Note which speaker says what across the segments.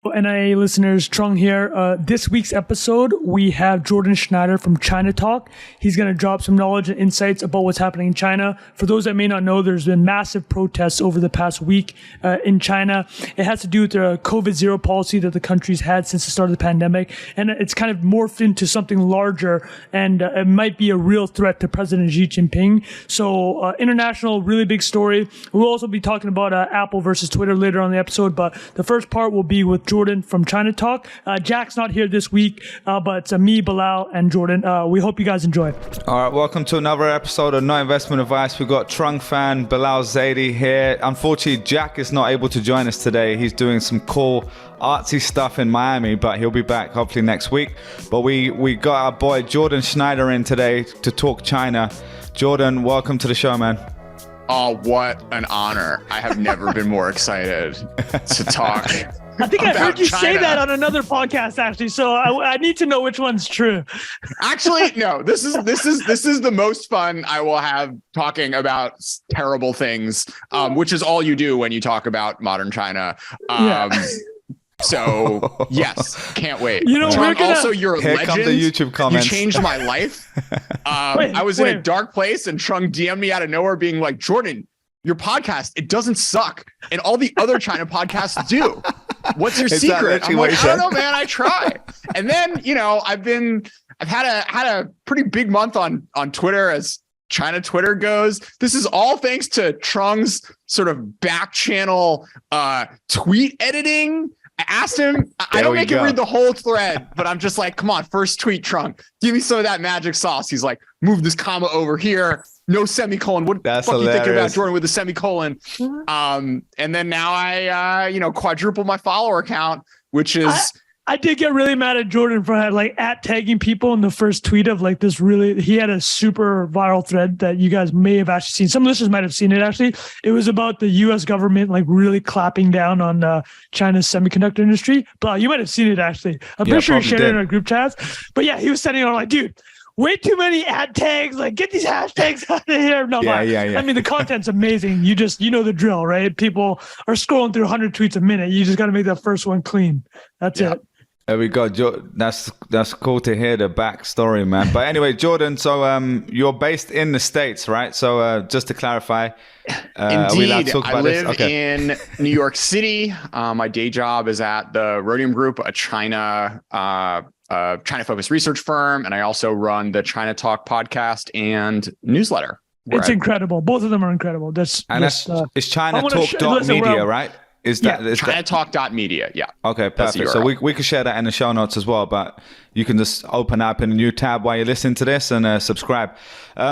Speaker 1: NIA listeners, Trung here. This week's episode, we have Jordan Schneider from China Talk. He's going to drop some knowledge and insights about what's happening in China. For those that may not know, there's been massive protests over the past week in China. It has to do with the COVID-0 policy that the country's had since the start of the pandemic. And it's kind of morphed into something larger, and it might be a real threat to President Xi Jinping. So international, really big story. We'll also be talking about Apple versus Twitter later on the episode, but the first part will be with Jordan from China Talk. Jack's not here this week, but it's me, Bilal, and Jordan. We hope you guys enjoy.
Speaker 2: All right, welcome to another episode of No Investment Advice. We've got Trung Phan, Bilal Zaidi here. Unfortunately, Jack is not able to join us today. He's doing some cool artsy stuff in Miami, but he'll be back hopefully next week. But we got our boy Jordan Schneider in today to talk China. Jordan, welcome to the show, man.
Speaker 3: Oh, what an honor. I have never been more excited to talk.
Speaker 1: I think I heard you
Speaker 3: China.
Speaker 1: say that on another podcast, actually. So I need to know which one's true.
Speaker 3: Actually, no. This is the most fun I will have talking about terrible things, which is all you do when you talk about modern China. So yes, can't wait.
Speaker 1: You know,
Speaker 3: Trung, also you're a
Speaker 2: Here
Speaker 3: legend.
Speaker 2: come the YouTube comments.
Speaker 3: You changed my life. I was in a dark place, and Trung DM'd me out of nowhere, being like, "Jordan, your podcast, it doesn't suck, and all the other China podcasts do. What's your secret?" I'm like, I don't know, man. I try. And then, you know, I've had a pretty big month on Twitter as China Twitter goes. This is all thanks to Trung's sort of back channel tweet editing. I asked him, I don't make him read the whole thread, but I'm just like, come on, first tweet, Trung, give me some of that magic sauce. He's like, move this comma over here. No semicolon. What the fuck you thinking about, Jordan, with a semicolon? And then now I, quadruple my follower count, which is...
Speaker 1: I did get really mad at Jordan for tagging people in the first tweet of he had a super viral thread that you guys may have actually seen. Some listeners might have seen it actually. It was about the US government really clapping down on China's semiconductor industry. But you might have seen it actually. I'm pretty sure he shared it in our group chats. But yeah, he was sending out dude, way too many ad tags. Get these hashtags out of here. No, I mean, the content's amazing. You know the drill, right? People are scrolling through 100 tweets a minute. You just got to make that first one clean. That's it.
Speaker 2: There we go. That's cool to hear the backstory, man. But anyway, Jordan, so you're based in the States, right? So just to clarify,
Speaker 3: indeed, I live in New York City. My day job is at the Rhodium Group, a China-focused research firm, and I also run the China Talk podcast and newsletter.
Speaker 1: It's incredible. Both of them are incredible.
Speaker 2: It's ChinaTalk.media, right? Is that
Speaker 3: ChinaTalk.media? Yeah.
Speaker 2: Okay, perfect. So we can share that in the show notes as well, but you can just open up in a new tab while you're listening to this and subscribe.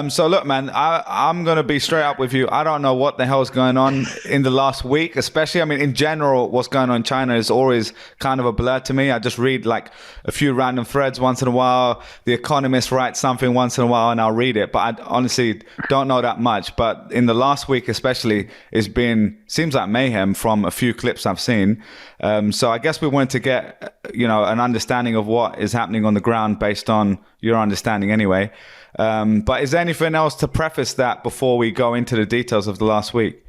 Speaker 2: So look, man, I'm going to be straight up with you. I don't know what the hell is going on in the last week, especially, I mean, in general, what's going on in China is always kind of a blur to me. I just read a few random threads once in a while. The Economist writes something once in a while and I'll read it, but I honestly don't know that much. But in the last week especially, seems like mayhem from a few clips I've seen. So I guess we wanted to get, an understanding of what is happening on the ground based on your understanding anyway. But is there anything else to preface that before we go into the details of the last week?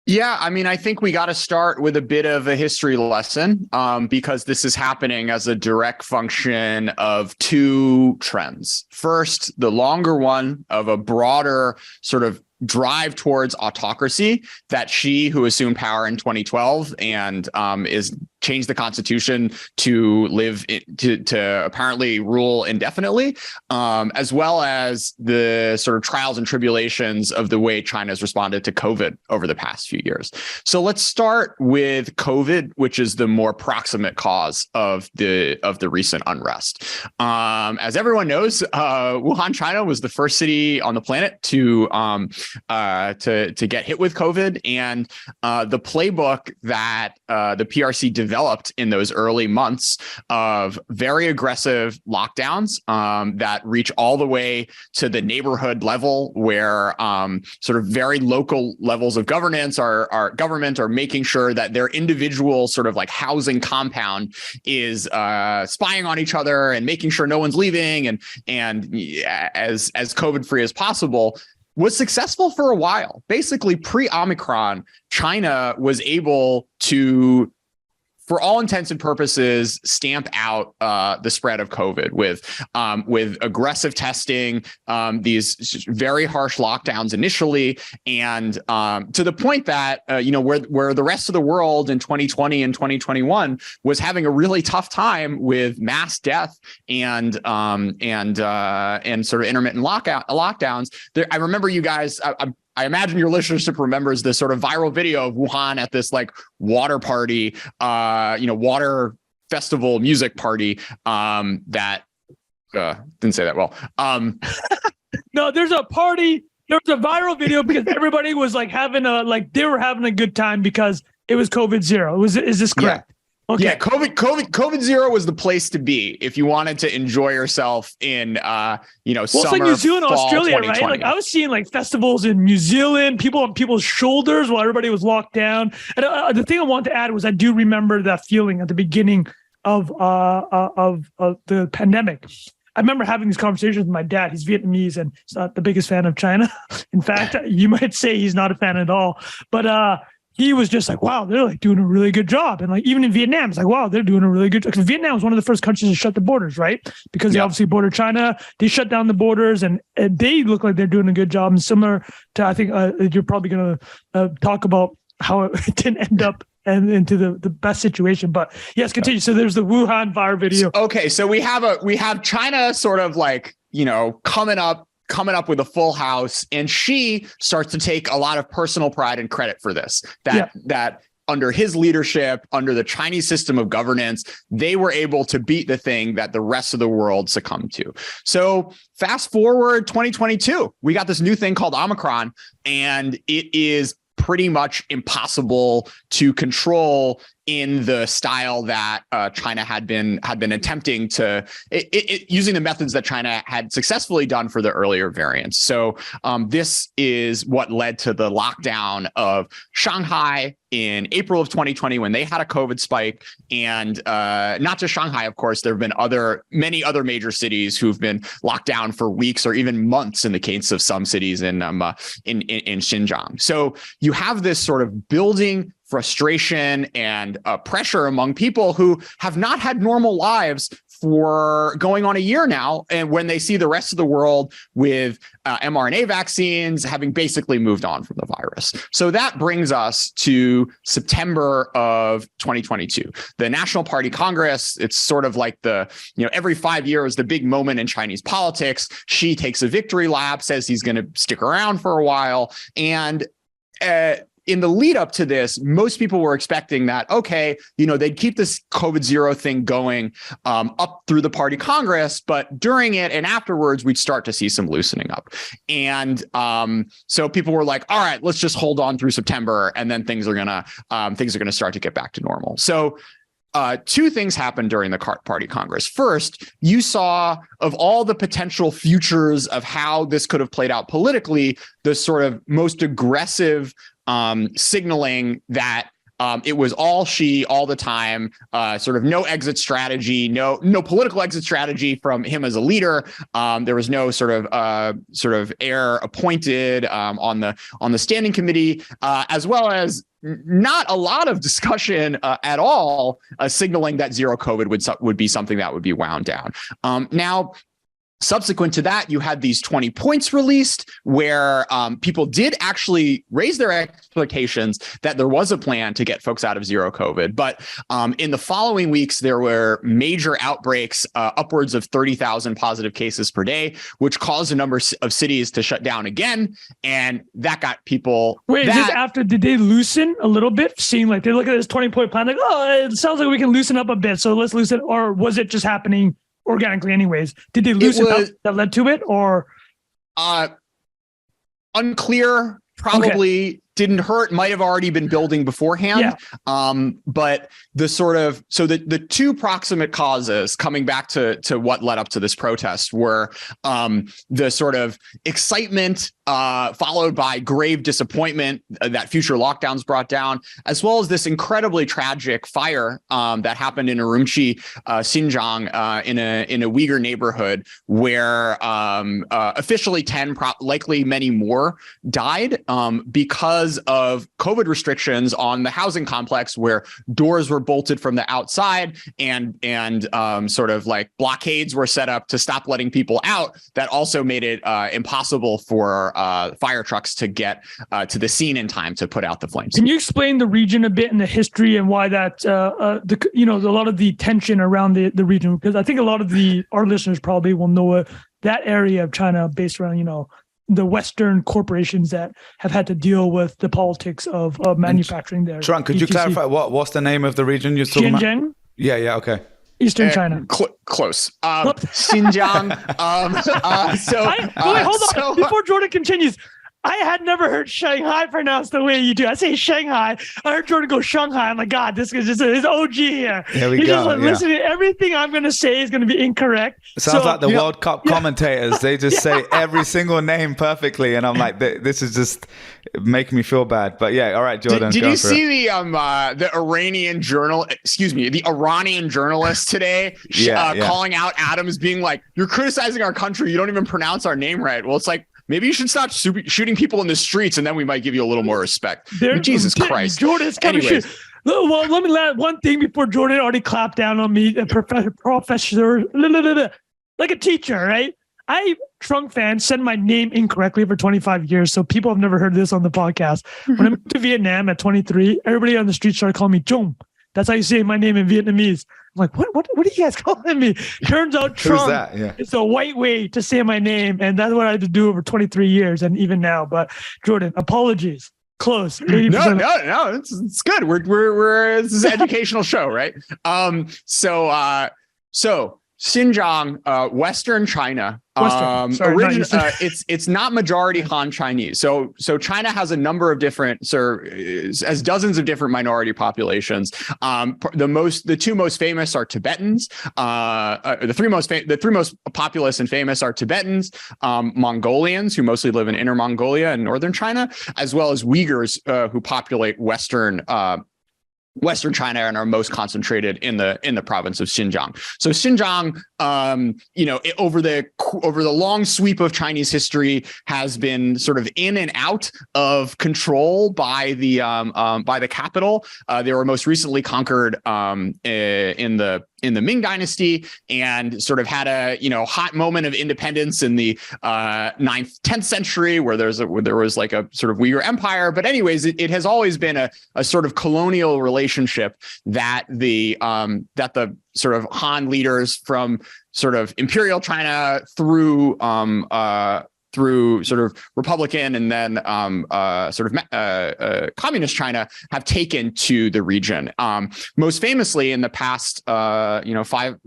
Speaker 3: Yeah, I mean, I think we got to start with a bit of a history lesson because this is happening as a direct function of two trends. First, the longer one of a broader sort of drive towards autocracy that Xi, who assumed power in 2012 and is changed the constitution to to apparently rule indefinitely, as well as the sort of trials and tribulations of the way China has responded to COVID over the past few years. So let's start with COVID, which is the more proximate cause of the recent unrest. As everyone knows, Wuhan, China was the first city on the planet to get hit with COVID, and the playbook that the PRC developed in those early months of very aggressive lockdowns that reach all the way to the neighborhood level, where sort of very local levels of government are making sure that their individual sort of like housing compound is spying on each other and making sure no one's leaving and as COVID free as possible, was successful for a while. Basically, pre-Omicron, China was able to for all intents and purposes, stamp out the spread of COVID with aggressive testing, these very harsh lockdowns initially, and to the point that where the rest of the world in 2020 and 2021 was having a really tough time with mass death and sort of intermittent lockdowns. I remember you guys. I imagine your listenership remembers this sort of viral video of Wuhan at this like water party, water festival music party that didn't say that well.
Speaker 1: No, there's a party. There was a viral video because everybody was like they were having a good time because it was COVID zero. Is this correct?
Speaker 3: Yeah.
Speaker 1: Okay.
Speaker 3: Yeah, COVID zero was the place to be if you wanted to enjoy yourself in summer,
Speaker 1: it's like New Zealand,
Speaker 3: fall,
Speaker 1: Australia, right? Like I was seeing like festivals in New Zealand, people on people's shoulders while everybody was locked down. And the thing I wanted to add was I do remember that feeling at the beginning of the pandemic. I remember having these conversations with my dad. He's Vietnamese and he's not the biggest fan of China. In fact, you might say he's not a fan at all. But he was just like, wow, they're like doing a really good job. And like even in Vietnam, it's like, wow, they're doing a really good job. Because Vietnam was one of the first countries to shut the borders, right? Because they obviously border China. They shut down the borders and they look like they're doing a good job. And similar to, I think you're probably going to talk about how it didn't end up and into the best situation. But yes, continue. So there's the Wuhan viral video.
Speaker 3: Okay, so we have China sort of like, coming up with a full house, and she starts to take a lot of personal pride and credit for this, that under his leadership, under the Chinese system of governance, they were able to beat the thing that the rest of the world succumbed to. So fast forward 2022, we got this new thing called Omicron, and it is pretty much impossible to control in the style that China had been attempting to using the methods that China had successfully done for the earlier variants. So this is what led to the lockdown of Shanghai in April of 2020 when they had a COVID spike, and not just Shanghai, of course. There have been many other major cities who've been locked down for weeks or even months in the case of some cities in Xinjiang. So you have this sort of building frustration and pressure among people who have not had normal lives for going on a year now. And when they see the rest of the world with mRNA vaccines having basically moved on from the virus. So that brings us to September of 2022. The National Party Congress, it's sort of like every 5 years, the big moment in Chinese politics. Xi takes a victory lap, says he's going to stick around for a while. And in the lead up to this, most people were expecting that, okay, they'd keep this COVID zero thing going up through the party Congress, but during it and afterwards, we'd start to see some loosening up. And so people were like, all right, let's just hold on through September, and then things are gonna start to get back to normal. So two things happened during the party Congress. First, you saw, of all the potential futures of how this could have played out politically, the sort of most aggressive signaling that it was all Xi all the time, sort of no exit strategy, no political exit strategy from him as a leader. There was no sort of heir appointed on the standing committee, as well as not a lot of discussion at all, signaling that zero COVID would be something that would be wound down. Now, subsequent to that, you had these 20 points released where people did actually raise their expectations that there was a plan to get folks out of zero COVID. But in the following weeks, there were major outbreaks, upwards of 30,000 positive cases per day, which caused a number of cities to shut down again. And that got people...
Speaker 1: Wait, is this after, did they loosen a little bit? Seeing like they look at this 20-point plan, like, oh, it sounds like we can loosen up a bit. So let's loosen, or was it just happening organically anyways? Did they loosen up that led to it, or
Speaker 3: unclear? Probably didn't hurt, might have already been building beforehand. But the two proximate causes, coming back to what led up to this protest, were the sort of excitement followed by grave disappointment that future lockdowns brought down, as well as this incredibly tragic fire that happened in Urumqi, Xinjiang, in a Uyghur neighborhood, where officially 10, likely many more, died because because of COVID restrictions on the housing complex, where doors were bolted from the outside and sort of like blockades were set up to stop letting people out. That also made it impossible for fire trucks to get to the scene in time to put out the flames.
Speaker 1: Can you explain the region a bit and the history and why that a lot of the tension around the region? Because I think a lot of our listeners probably will know that area of China based around the Western corporations that have had to deal with the politics of manufacturing there.
Speaker 2: Trung, could you clarify what's the name of the region you're talking about?
Speaker 1: Xinjiang?
Speaker 2: Yeah, okay.
Speaker 1: Eastern China.
Speaker 3: Close. Xinjiang.
Speaker 1: Wait, hold on. Before Jordan continues, I had never heard Shanghai pronounced the way you do. I say Shanghai. I heard Jordan go Shanghai. I'm like, God, this is just his OG here.
Speaker 2: Here we
Speaker 1: He's
Speaker 2: go.
Speaker 1: just like, listen, everything I'm going to say is going to be incorrect.
Speaker 2: It sounds like the World Cup commentators. They just say every single name perfectly. And I'm like, this is just making me feel bad. But yeah, all right, Jordan.
Speaker 3: Did you see the Iranian journalist today calling out Adams, being like, you're criticizing our country. You don't even pronounce our name right. Well, it's like, maybe you should stop shooting people in the streets, and then we might give you a little more respect. Jesus Christ.
Speaker 1: Jordan's kind of shit. Well, let me add one thing before Jordan already clapped down on me. Professor, like a teacher, right? Trung Phan, said my name incorrectly for 25 years, so people have never heard this on the podcast. When I moved to Vietnam at 23, everybody on the street started calling me Trung. That's how you say my name in Vietnamese. I'm like, what are you guys calling me? Turns out Trung is a white way to say my name, and that's what I had to do over 23 years, and even now. But Jordan, apologies. Close. 80%.
Speaker 3: No, it's good. We're this is an educational show, right? So Xinjiang, Western China. It's not majority Han Chinese. So China has a number of different, as dozens of different minority populations. The two most famous are Tibetans. The three most populous and famous are Tibetans, Mongolians, who mostly live in Inner Mongolia and northern China, as well as Uyghurs, who populate Western China and are most concentrated in the province of Xinjiang. So Xinjiang, over the long sweep of Chinese history, has been sort of in and out of control by the capital. They were most recently conquered in the Ming Dynasty, and sort of had a hot moment of independence in the 9th, 10th century, where there was like a sort of Uyghur empire. But anyways, it has always been a sort of colonial relationship that the sort of Han leaders from sort of imperial China through sort of Republican and then communist China have taken to the region. Most famously, in the past 5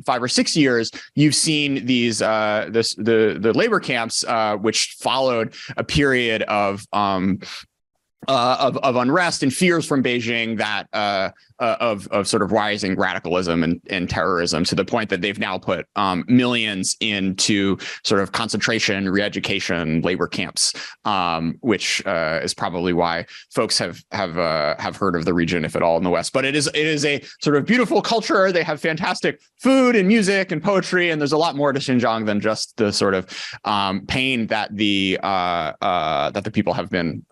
Speaker 3: or 6 years, you've seen these the labor camps, which followed a period of unrest and fears from Beijing that of sort of rising radicalism and terrorism, to the point that they've now put millions into sort of concentration, re-education, labor camps, which is probably why folks have heard of the region, if at all, in the West. But it is a sort of beautiful culture. They have fantastic food and music and poetry, and there's a lot more to Xinjiang than just the sort of pain that the people have been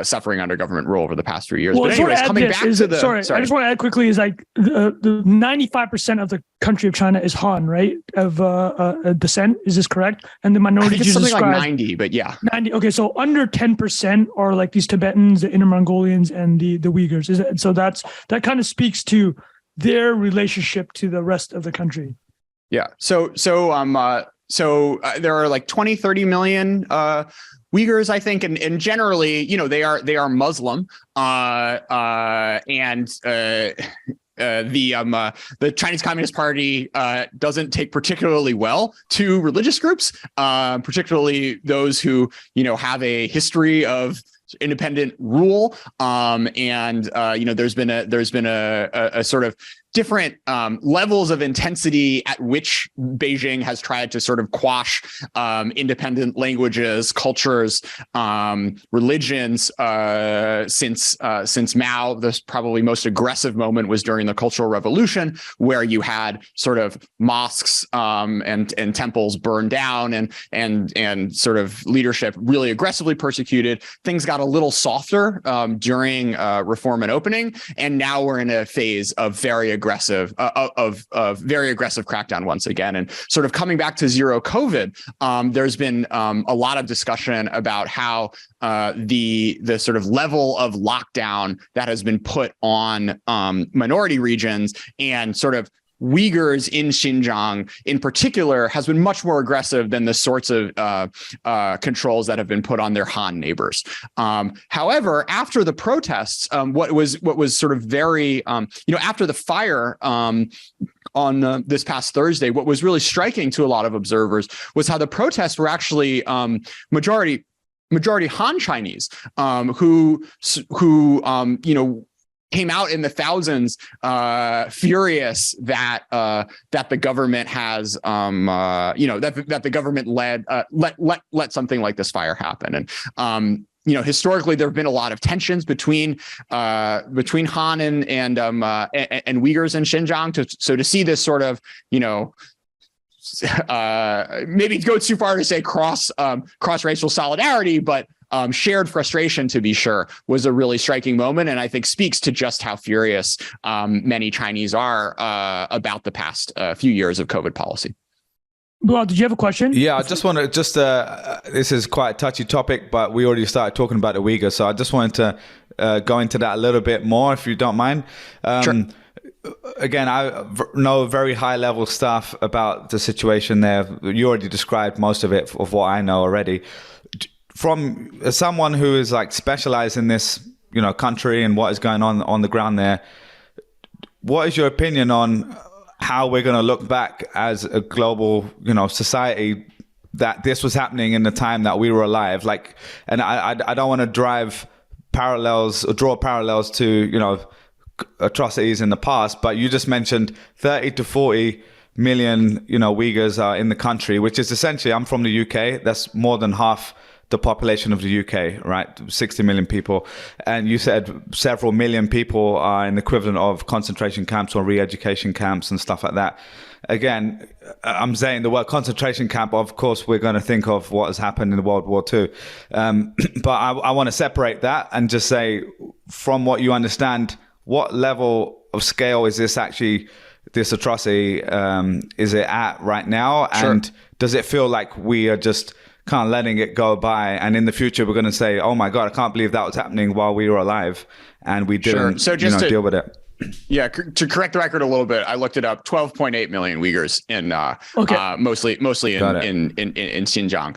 Speaker 3: suffering under government rule over the past 3 years.
Speaker 1: Well,
Speaker 3: but anyways, coming back to the
Speaker 1: sorry, I just want to add quickly is like the 95% of the country of China is Han, right? Of descent, is this correct? And the minority,
Speaker 3: it's something like 90, but yeah,
Speaker 1: 90. Okay, so under 10% are like these Tibetans, the Inner Mongolians, and the Uyghurs. So that kind of speaks to their relationship to the rest of the country.
Speaker 3: Yeah. So there are like 20-30 million Uyghurs, I think, and generally, they are Muslim, and the Chinese Communist Party doesn't take particularly well to religious groups, particularly those who have a history of independent rule, and there's been a sort of different levels of intensity at which Beijing has tried to sort of quash independent languages, cultures, religions since Mao. The probably most aggressive moment was during the Cultural Revolution, where you had sort of mosques and temples burned down and sort of leadership really aggressively persecuted. Things got a little softer during reform and opening, and now we're in a phase of very aggressive crackdown once again. And sort of coming back to zero COVID, there's been a lot of discussion about how the sort of level of lockdown that has been put on minority regions and sort of Uyghurs in Xinjiang in particular has been much more aggressive than the sorts of controls that have been put on their Han neighbors. However, after the protests, what was sort of very, after the fire on this past Thursday, what was really striking to a lot of observers was how the protests were actually majority Han Chinese, who came out in the thousands, furious that the government has, that the government let something like this fire happen. And historically, there have been a lot of tensions between Han and Uyghurs in Xinjiang. So to see this sort of, maybe go too far to say cross racial solidarity, but shared frustration, to be sure, was a really striking moment, and I think speaks to just how furious many Chinese are about the past few years of COVID policy.
Speaker 1: Bilal, did you have a question?
Speaker 2: Yeah, I just want to this is quite a touchy topic, but we already started talking about the Uyghurs, so I just wanted to go into that a little bit more, if you don't mind.
Speaker 3: Sure.
Speaker 2: Again, I know very high level stuff about the situation there. You already described most of it, of what I know already. From someone who is like specialized in this, country and what is going on the ground there, what is your opinion on how we're going to look back as a global, society, that this was happening in the time that we were alive? Like, and I don't want to draw parallels to, atrocities in the past, but you just mentioned 30 to 40 million, Uyghurs are in the country, which is essentially, I'm from the UK, that's more than half the population of the UK, right? 60 million people. And you said several million people are in the equivalent of concentration camps or re-education camps and stuff like that. Again, I'm saying the word concentration camp, of course, we're going to think of what has happened in World War II. But I want to separate that and just say, from what you understand, what level of scale is this atrocity, is it at right now?
Speaker 3: Sure.
Speaker 2: And does it feel like we are just kind of letting it go by, and in the future we're going to say, oh my God, I can't believe that was happening while we were alive and we didn't deal with it?
Speaker 3: Yeah, to correct the record a little bit, I looked it up. 12.8 million Uyghurs in mostly in Xinjiang.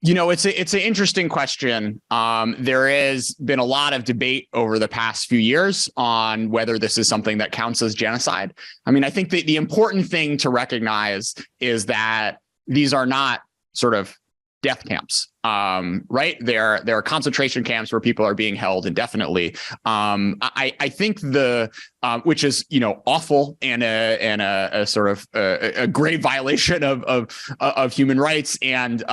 Speaker 3: It's an interesting question. There has been a lot of debate over the past few years on whether this is something that counts as genocide. I mean, I think the important thing to recognize is that these are not sort of death camps, right? There are concentration camps where people are being held indefinitely. I think which is awful and a sort of a grave violation of human rights, and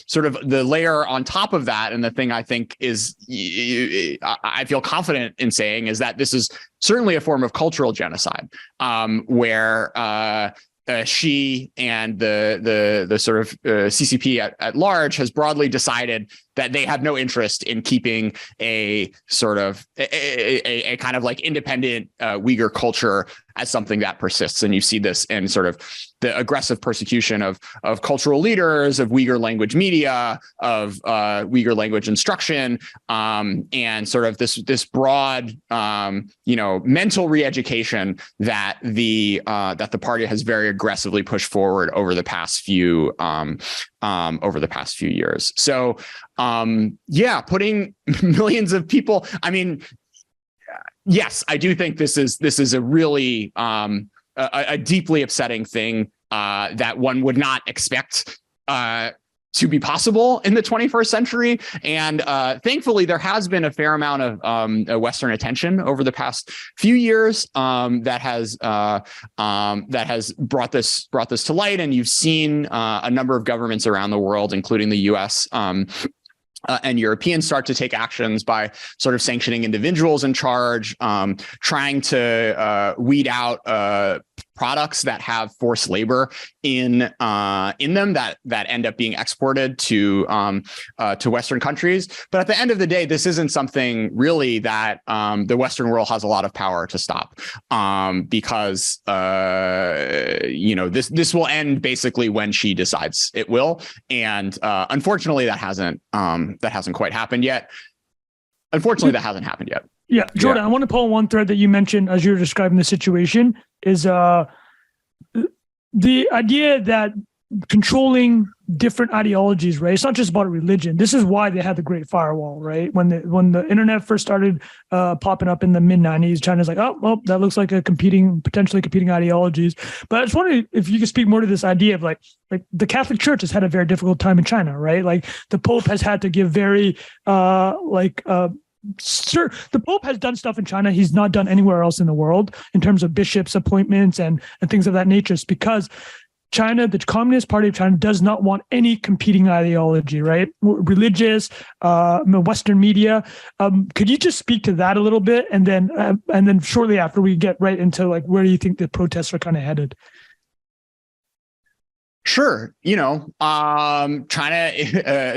Speaker 3: sort of the layer on top of that, and the thing I think is I feel confident in saying is that this is certainly a form of cultural genocide, where Xi and the sort of CCP at large has broadly decided that they have no interest in keeping a sort of a kind of like independent Uyghur culture as something that persists. And you see this in sort of the aggressive persecution of cultural leaders, of Uyghur language media, of Uyghur language instruction, and sort of this broad, mental re-education that the party has very aggressively pushed forward over the past few years. So, putting millions of people. I mean, yes, I do think this is a really a deeply upsetting thing that one would not expect to be possible in the 21st century. And thankfully, there has been a fair amount of Western attention over the past few years that has brought this to light. And you've seen a number of governments around the world, including the U.S. And Europeans, start to take actions by sort of sanctioning individuals in charge, trying to weed out products that have forced labor in them that end up being exported to Western countries. But at the end of the day, this isn't something really that the Western world has a lot of power to stop, because this will end basically when she decides it will, and unfortunately, that hasn't quite happened yet. Unfortunately, that hasn't happened yet.
Speaker 1: Yeah, Jordan, I want to pull on one thread that you mentioned as you were describing the situation is the idea that controlling different ideologies, right? It's not just about religion. This is why they had the Great Firewall, right? When the internet first started popping up in the mid-90s, China's like, oh, well, that looks like potentially competing ideologies. But I just wonder if you could speak more to this idea of like the Catholic Church has had a very difficult time in China, right? Like the Pope has had to give very Sir, the Pope has done stuff in China he's not done anywhere else in the world in terms of bishops' appointments and things of that nature. It's because China, the Communist Party of China, does not want any competing ideology, right? Religious, Western media. Could you just speak to that a little bit, and then shortly after we get right into like where do you think the protests are kind of headed?
Speaker 3: Sure, China,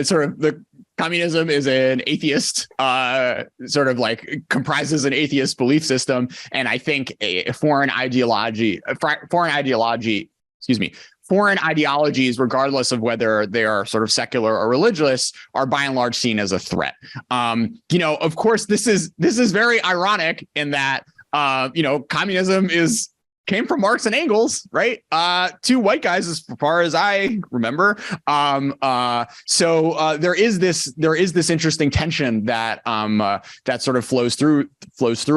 Speaker 3: sort of the communism is an atheist, sort of like comprises an atheist belief system. And I think foreign ideologies, regardless of whether they are sort of secular or religious, are by and large seen as a threat. Of course, this is very ironic in that, communism came from Marx and Engels, right? Two white guys, as far as I remember. So there is this interesting tension that that sort of flows through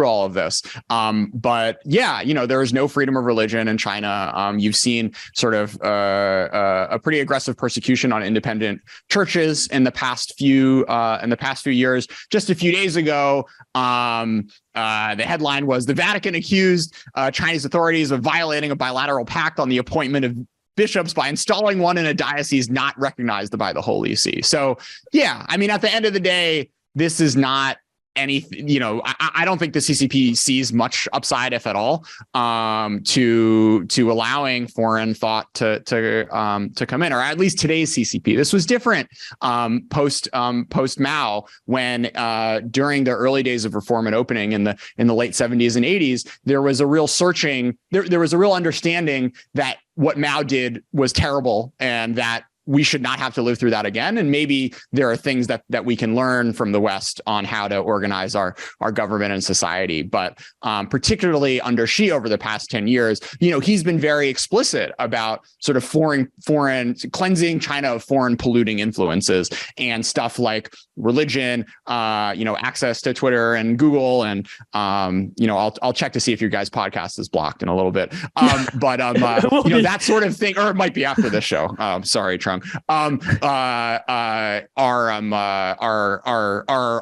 Speaker 3: all of this. But yeah, there is no freedom of religion in China. You've seen sort of a pretty aggressive persecution on independent churches in the past few years. Just a few days ago, the headline was the Vatican accused Chinese authorities of violating a bilateral pact on the appointment of bishops by installing one in a diocese not recognized by the Holy See. So, yeah, I mean, at the end of the day, this is not anything, I don't think the CCP sees much upside, if at all, to allowing foreign thought to come in, or at least today's CCP. This was different post Mao, when during the early days of reform and opening in the late 70s and 80s, there was a real searching, there was a real understanding that what Mao did was terrible and that we should not have to live through that again. And maybe there are things that we can learn from the West on how to organize our government and society. But particularly under Xi over the past 10 years, he's been very explicit about sort of foreign cleansing China of foreign polluting influences and stuff like religion, access to Twitter and Google. And, I'll check to see if your guys' podcast is blocked in a little bit. But that sort of thing, or it might be after this show. Sorry, Trung. Are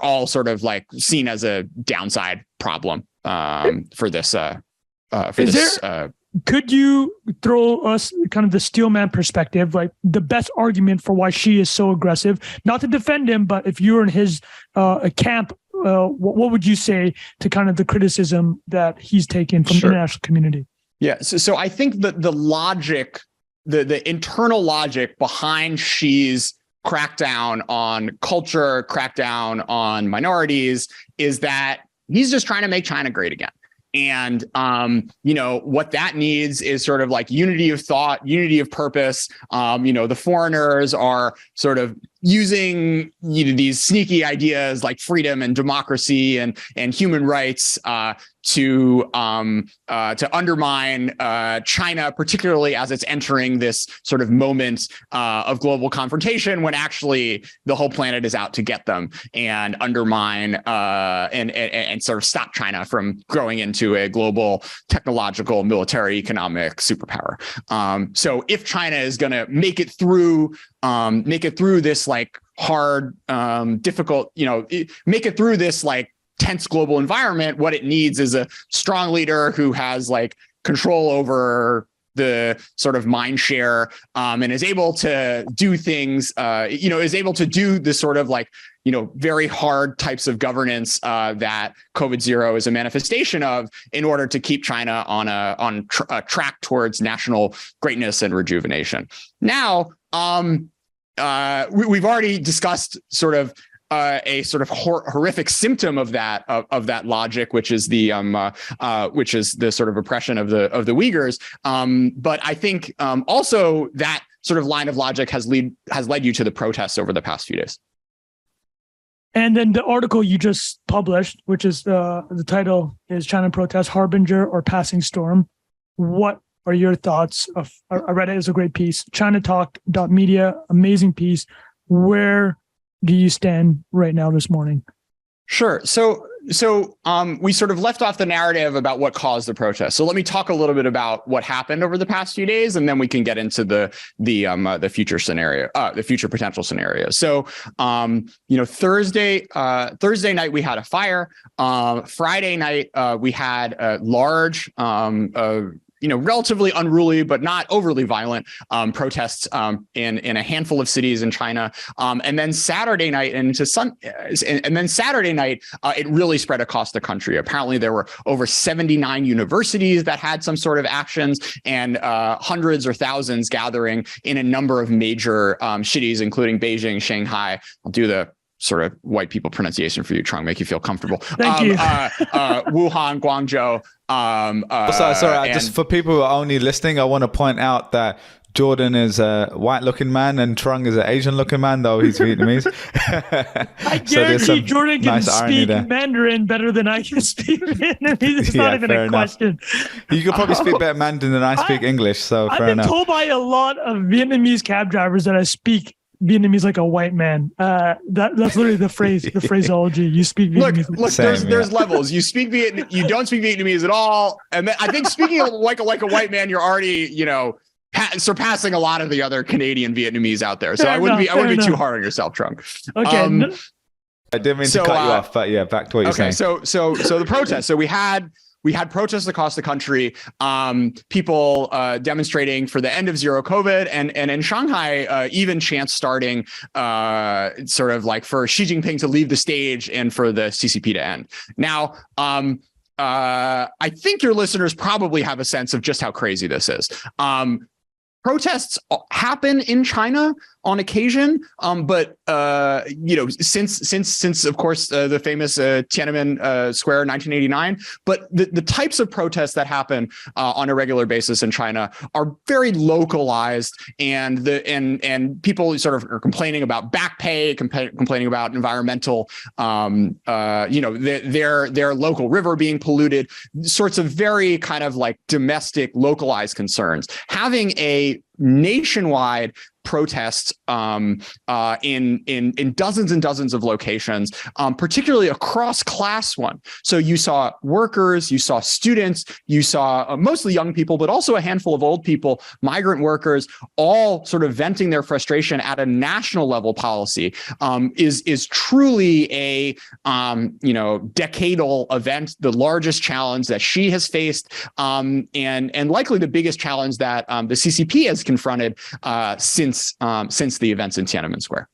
Speaker 3: all sort of like seen as a downside problem for this.
Speaker 1: Could you throw us kind of the Steelman perspective, like the best argument for why Xi is so aggressive? Not to defend him, but if you were in his camp, what would you say to kind of the criticism that he's taken from the international community?
Speaker 3: Yeah, so I think that the logic, the internal logic behind Xi's crackdown on culture, crackdown on minorities, is that he's just trying to make China great again. And, what that needs is sort of like unity of thought, unity of purpose. The foreigners are sort of using these sneaky ideas like freedom and democracy and human rights to undermine China, particularly as it's entering this sort of moment of global confrontation, when actually the whole planet is out to get them and undermine and sort of stop China from growing into a global technological, military, economic superpower. So if China is going to make it through make it through this like hard, difficult, make it through this like tense global environment, what it needs is a strong leader who has like control over the sort of mind share, and is able to do things, is able to do this sort of like, very hard types of governance that COVID zero is a manifestation of, in order to keep China on a track towards national greatness and rejuvenation. Now, we've already discussed sort of a sort of horrific symptom of that logic, which is the sort of oppression of the Uyghurs. But I think also that sort of line of logic has led you to the protests over the past few days.
Speaker 1: And then the article you just published, which is the title is China Protests Harbinger or Passing Storm. What are your thoughts of? I read it. It was a great piece. ChinaTalk.media, amazing piece. Where do you stand right now this morning?
Speaker 3: Sure. So we sort of left off the narrative about what caused the protest. So let me talk a little bit about what happened over the past few days, and then we can get into the future scenario, the future potential scenario. So Thursday night we had a fire. Friday night we had a large relatively unruly but not overly violent protests in a handful of cities in China, and then Saturday night it really spread across the country. Apparently, there were over 79 universities that had some sort of actions, and hundreds or thousands gathering in a number of major cities, including Beijing, Shanghai. I'll do the sort of white people pronunciation for you, Trung, make you feel comfortable.
Speaker 1: Thank you.
Speaker 3: Wuhan, Guangzhou.
Speaker 2: Sorry, just for people who are only listening, I want to point out that Jordan is a white-looking man and Trung is an Asian-looking man, though he's Vietnamese.
Speaker 1: I guarantee Jordan can speak Mandarin better than I can speak Vietnamese. It's not even a question.
Speaker 2: You could probably speak better Mandarin than I speak English, so fair enough.
Speaker 1: I've been told by a lot of Vietnamese cab drivers that I speak Vietnamese like a white man. That's literally the phraseology. You speak Vietnamese.
Speaker 3: Look, there's levels. You don't speak Vietnamese at all, and then I think speaking like a white man, you're already surpassing a lot of the other Canadian Vietnamese out there. So I wouldn't be too hard on yourself, Trung.
Speaker 1: Okay.
Speaker 2: I didn't mean to cut you off, but yeah, back to what you're saying.
Speaker 3: So the protest. So we had protests across the country, people demonstrating for the end of zero COVID, and in Shanghai, even chants starting sort of like for Xi Jinping to leave the stage and for the CCP to end. Now, I think your listeners probably have a sense of just how crazy this is. Protests happen in China on occasion, but since of course the famous Tiananmen Square 1989, but the types of protests that happen on a regular basis in China are very localized, and people sort of are complaining about back pay, complaining about environmental, their local river being polluted, sorts of very kind of like domestic, localized concerns. Having a nationwide protests in dozens and dozens of locations, particularly a cross-class one. So you saw workers, you saw students, you saw mostly young people, but also a handful of old people, migrant workers, all sort of venting their frustration at a national level policy, is truly a decadal event, the largest challenge that Xi has faced, and likely the biggest challenge that the CCP has confronted since the events in Tiananmen Square.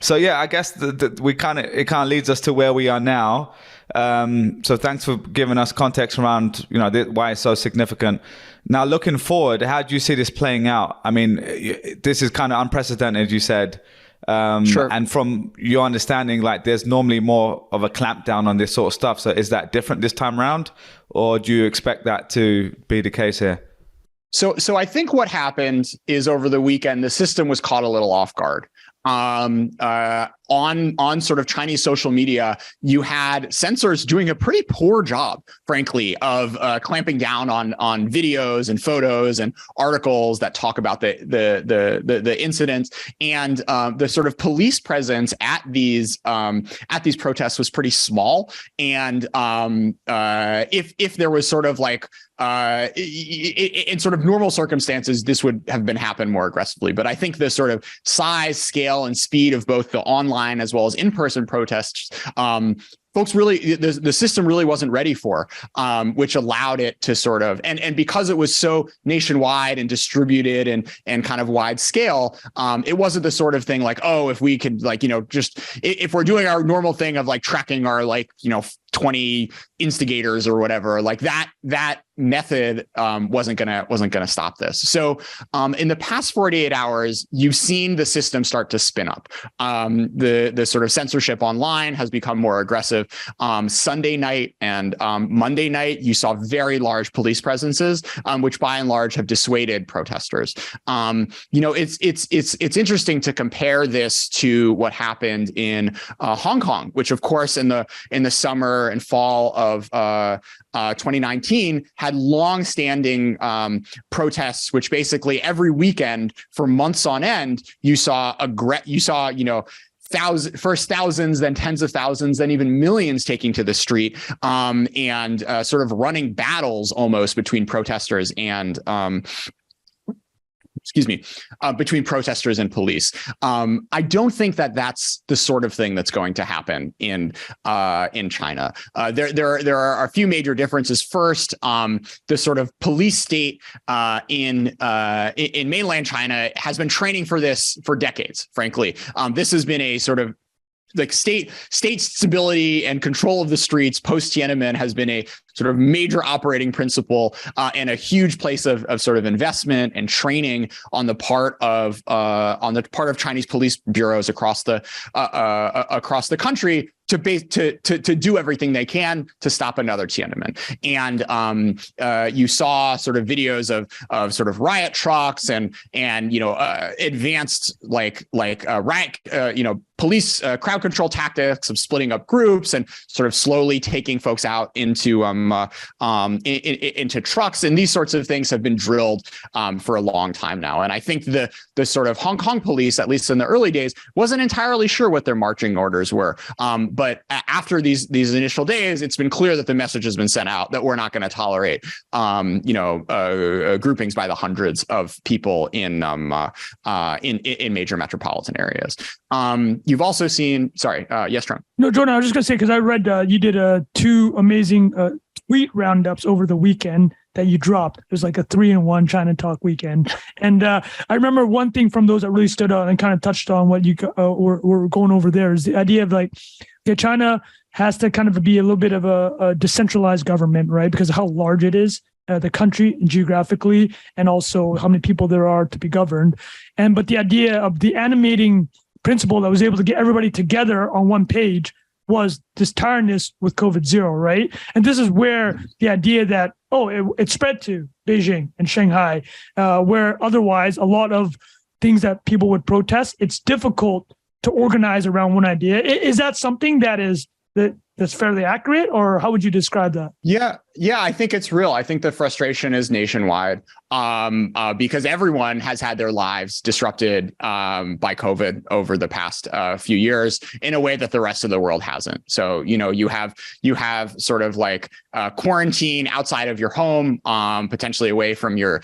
Speaker 2: So yeah, I guess it kind of leads us to where we are now. So thanks for giving us context around why it's so significant. Now looking forward, how do you see this playing out? I mean, this is kind of unprecedented, you said.
Speaker 3: Sure.
Speaker 2: And from your understanding, like there's normally more of a clampdown on this sort of stuff. So is that different this time around, or do you expect that to be the case here?
Speaker 3: So I think what happened is over the weekend, the system was caught a little off guard. on sort of Chinese social media, you had censors doing a pretty poor job, frankly, of clamping down on videos and photos and articles that talk about the incidents, and the sort of police presence at these protests was pretty small. And if there was sort of like in sort of normal circumstances, this would have been happen more aggressively. But I think the sort of size, scale, and speed of both the online as well as in-person protests, folks really, the system really wasn't ready for, which allowed it to sort of, and because it was so nationwide and distributed and kind of wide scale, it wasn't the sort of thing like, oh, if we could like, just if we're doing our normal thing of like tracking our like, 20 instigators or whatever, like that method wasn't gonna stop this. So in the past 48 hours, you've seen the system start to spin up. The sort of censorship online has become more aggressive. Sunday night and Monday night, you saw very large police presences, which by and large have dissuaded protesters. It's interesting to compare this to what happened in Hong Kong, which of course in the summer and fall of 2019 had long-standing protests, which basically every weekend for months on end, you saw thousands, then tens of thousands, then even millions taking to the street, and sort of running battles almost between protesters and between protesters and police. I don't think that that's the sort of thing that's going to happen in China. There are a few major differences. First, the sort of police state in mainland China has been training for this for decades. Frankly, this has been a sort of like state stability and control of the streets post Tiananmen has been a sort of major operating principle and a huge place of sort of investment and training on the part of Chinese police bureaus across the country to do everything they can to stop another Tiananmen. And you saw sort of videos of sort of riot trucks and advanced like riot police crowd control tactics of splitting up groups and sort of slowly taking folks out into trucks, and these sorts of things have been drilled for a long time now. And I think the sort of Hong Kong police, at least in the early days, wasn't entirely sure what their marching orders were. But after these initial days, it's been clear that the message has been sent out that we're not going to tolerate groupings by the hundreds of people in major metropolitan areas. You've also seen, yes, Trung.
Speaker 1: No, Jordan, I was just going to say, because I read you did two amazing tweet roundups over the weekend that you dropped. It was like a 3-in-1 China Talk weekend. And I remember one thing from those that really stood out and kind of touched on what you were going over there is the idea of like, China has to kind of be a little bit of a decentralized government, right? Because of how large it is, the country geographically, and also how many people there are to be governed. But the idea of the animating principle that was able to get everybody together on one page was this tiredness with COVID-0, right? And this is where the idea that, it spread to Beijing and Shanghai, where otherwise a lot of things that people would protest, it's difficult to organize around one idea. Is that something that's fairly accurate, or how would you describe that?
Speaker 3: Yeah, I think it's real. I think the frustration is nationwide because everyone has had their lives disrupted by COVID over the past few years in a way that the rest of the world hasn't. So, you have sort of like quarantine outside of your home, potentially away from your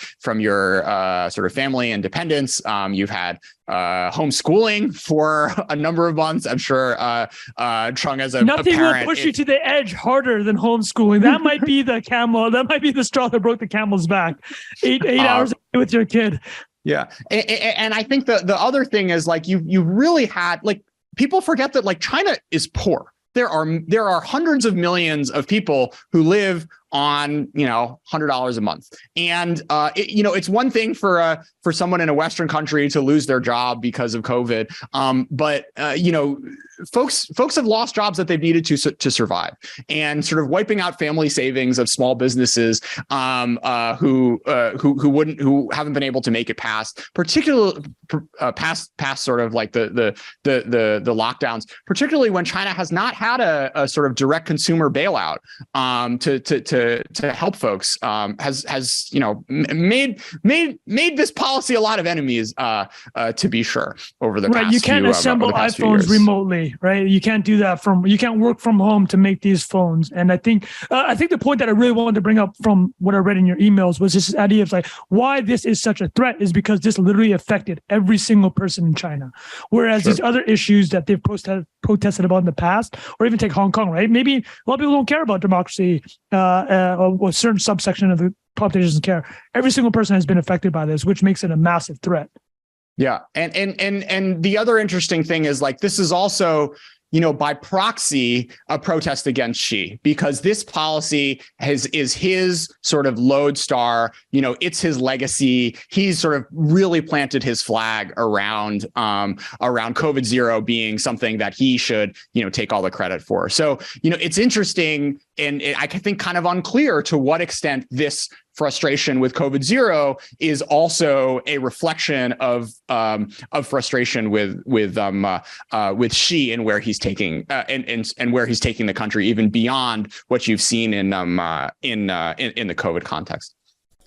Speaker 3: sort of family and dependents. You've had homeschooling for a number of months. I'm sure Trung as a
Speaker 1: nothing
Speaker 3: parent,
Speaker 1: will push you to the edge harder than homeschooling. That might be the camel. That might be the straw that broke the camel's back. 8 hours with your kid.
Speaker 3: Yeah, and I think the other thing is like you really had like people forget that like China is poor. There are hundreds of millions of people who live on, $100 a month. And, it's one thing for someone in a Western country to lose their job because of COVID. But folks have lost jobs that they've needed to survive, and sort of wiping out family savings of small businesses who haven't been able to make it past, particularly past sort of like the lockdowns, particularly when China has not had a sort of direct consumer bailout to help folks, has made this policy a lot of enemies, to be sure, over the past
Speaker 1: You can't assemble iPhones remotely, right? You can't do that you can't work from home to make these phones. And I think the point that I really wanted to bring up from what I read in your emails was this idea of like why this is such a threat is because this literally affected every single person in China. Whereas these other issues that they've protested about in the past, or even take Hong Kong, right? Maybe a lot of people don't care about democracy, or a certain subsection of the population doesn't care. Every single person has been affected by this, which makes it a massive threat.
Speaker 3: Yeah. And the other interesting thing is like, this is also, by proxy, a protest against Xi, because this policy is his sort of lodestar. It's his legacy. He's sort of really planted his flag around COVID zero being something that he should, take all the credit for. So, it's interesting, and I think kind of unclear to what extent this frustration with COVID zero is also a reflection of frustration with Xi and where he's taking and where he's taking the country, even beyond what you've seen in the COVID context.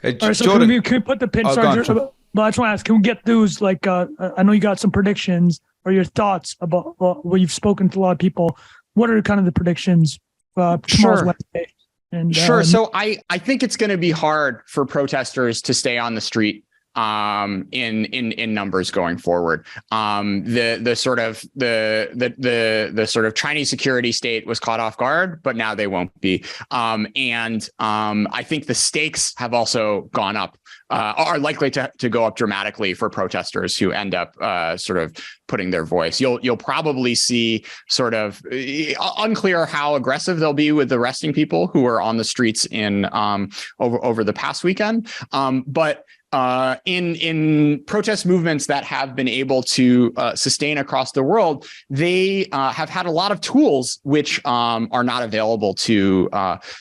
Speaker 1: All right, so Jordan, can we put the pin? But I just want to ask, can we get those? Like, I know you got some predictions or your thoughts about what you've spoken to a lot of people. What are kind of the predictions? Tomorrow's Wednesday. And,
Speaker 3: sure. So I think it's going to be hard for protesters to stay on the street in numbers going forward. The sort of Chinese security state was caught off guard, but now they won't be. And I think the stakes have also gone up, are likely to go up dramatically for protesters who end up sort of putting their voice. You'll probably see sort of unclear how aggressive they'll be with arresting people who are on the streets in over the past weekend. But in protest movements that have been able to sustain across the world, they have had a lot of tools which are not available to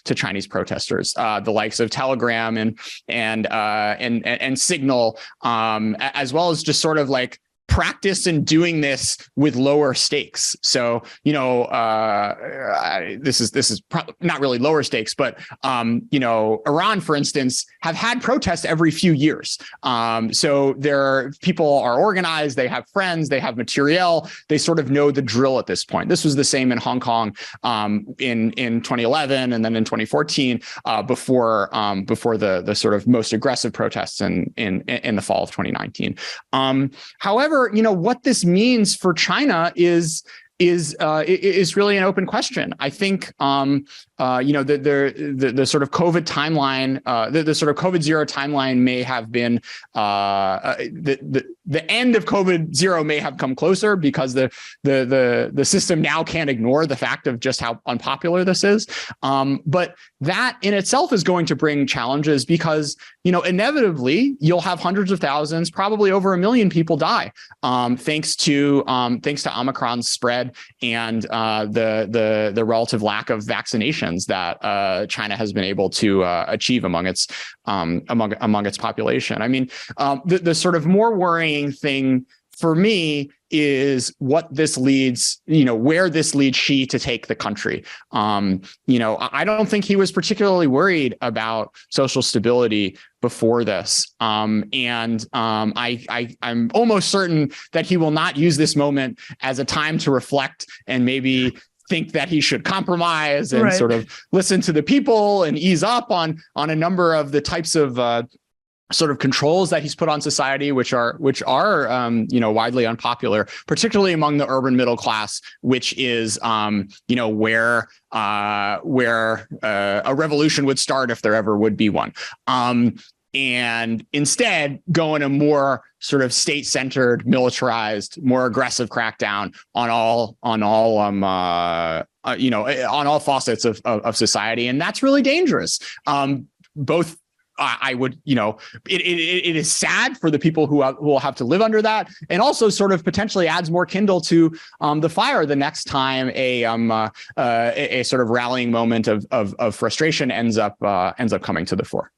Speaker 3: Chinese protesters, the likes of Telegram and Signal, as well as just sort of like practice in doing this with lower stakes. So, this is not really lower stakes, but, Iran, for instance, have had protests every few years. So people are organized, they have friends, they have materiel, they sort of know the drill at this point. This was the same in Hong Kong in 2011 and then in 2014 before the sort of most aggressive protests in the fall of 2019. However, what this means for China is really an open question. I think the sort of COVID timeline, the sort of COVID zero timeline may have been the end of COVID zero may have come closer because the system now can't ignore the fact of just how unpopular this is. But that in itself is going to bring challenges because inevitably you'll have hundreds of thousands, probably over 1 million people die thanks to Omicron's spread and the relative lack of vaccinations that China has been able to achieve among its population. I mean, the sort of more worrying thing for me is what this leads, where this leads Xi to take the country. I don't think he was particularly worried about social stability before this. I'm almost certain that he will not use this moment as a time to reflect and maybe think that he should compromise and sort of listen to the people and ease up on a number of the types of sort of controls that he's put on society, which are widely unpopular, particularly among the urban middle class, which is where a revolution would start if there ever would be one. and instead go in a more sort of state-centered, militarized, more aggressive crackdown on all facets of society, and that's really dangerous. Both I would, it is sad for the people who will have to live under that, and also sort of potentially adds more kindle to the fire the next time a sort of rallying moment of frustration ends up coming to the fore.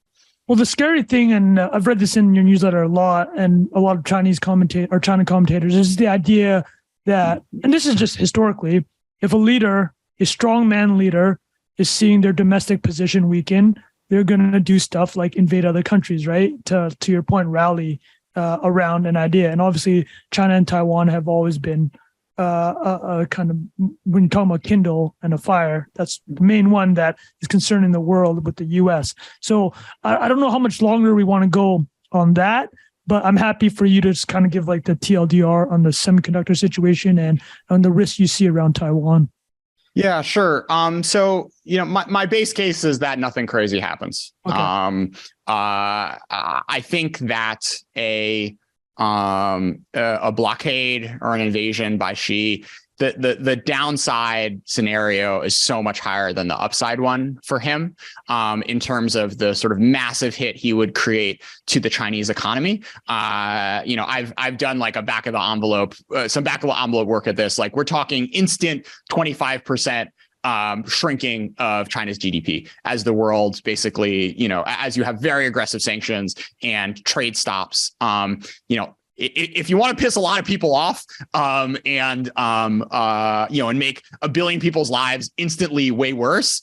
Speaker 1: Well, the scary thing, and I've read this in your newsletter a lot, and a lot of China commentators, is the idea that, and this is just historically, if a strongman leader, is seeing their domestic position weaken, they're going to do stuff like invade other countries, right? To your point, rally around an idea. And obviously, China and Taiwan have always been a kind of, when you're talking about kindle and a fire, that's the main one that is concerning the world with the U.S. So I don't know how much longer we want to go on that, but I'm happy for you to just kind of give like the TLDR on the semiconductor situation and on the risks you see around Taiwan.
Speaker 3: Yeah, sure. So, my base case is that nothing crazy happens. Okay. I think that a blockade or an invasion by Xi, the downside scenario is so much higher than the upside one for him, in terms of the sort of massive hit he would create to the Chinese economy. I've done like some back of the envelope work at this. Like, we're talking instant 25% shrinking of China's GDP as the world basically, as you have very aggressive sanctions and trade stops. If you want to piss a lot of people off, and make 1 billion people's lives instantly way worse,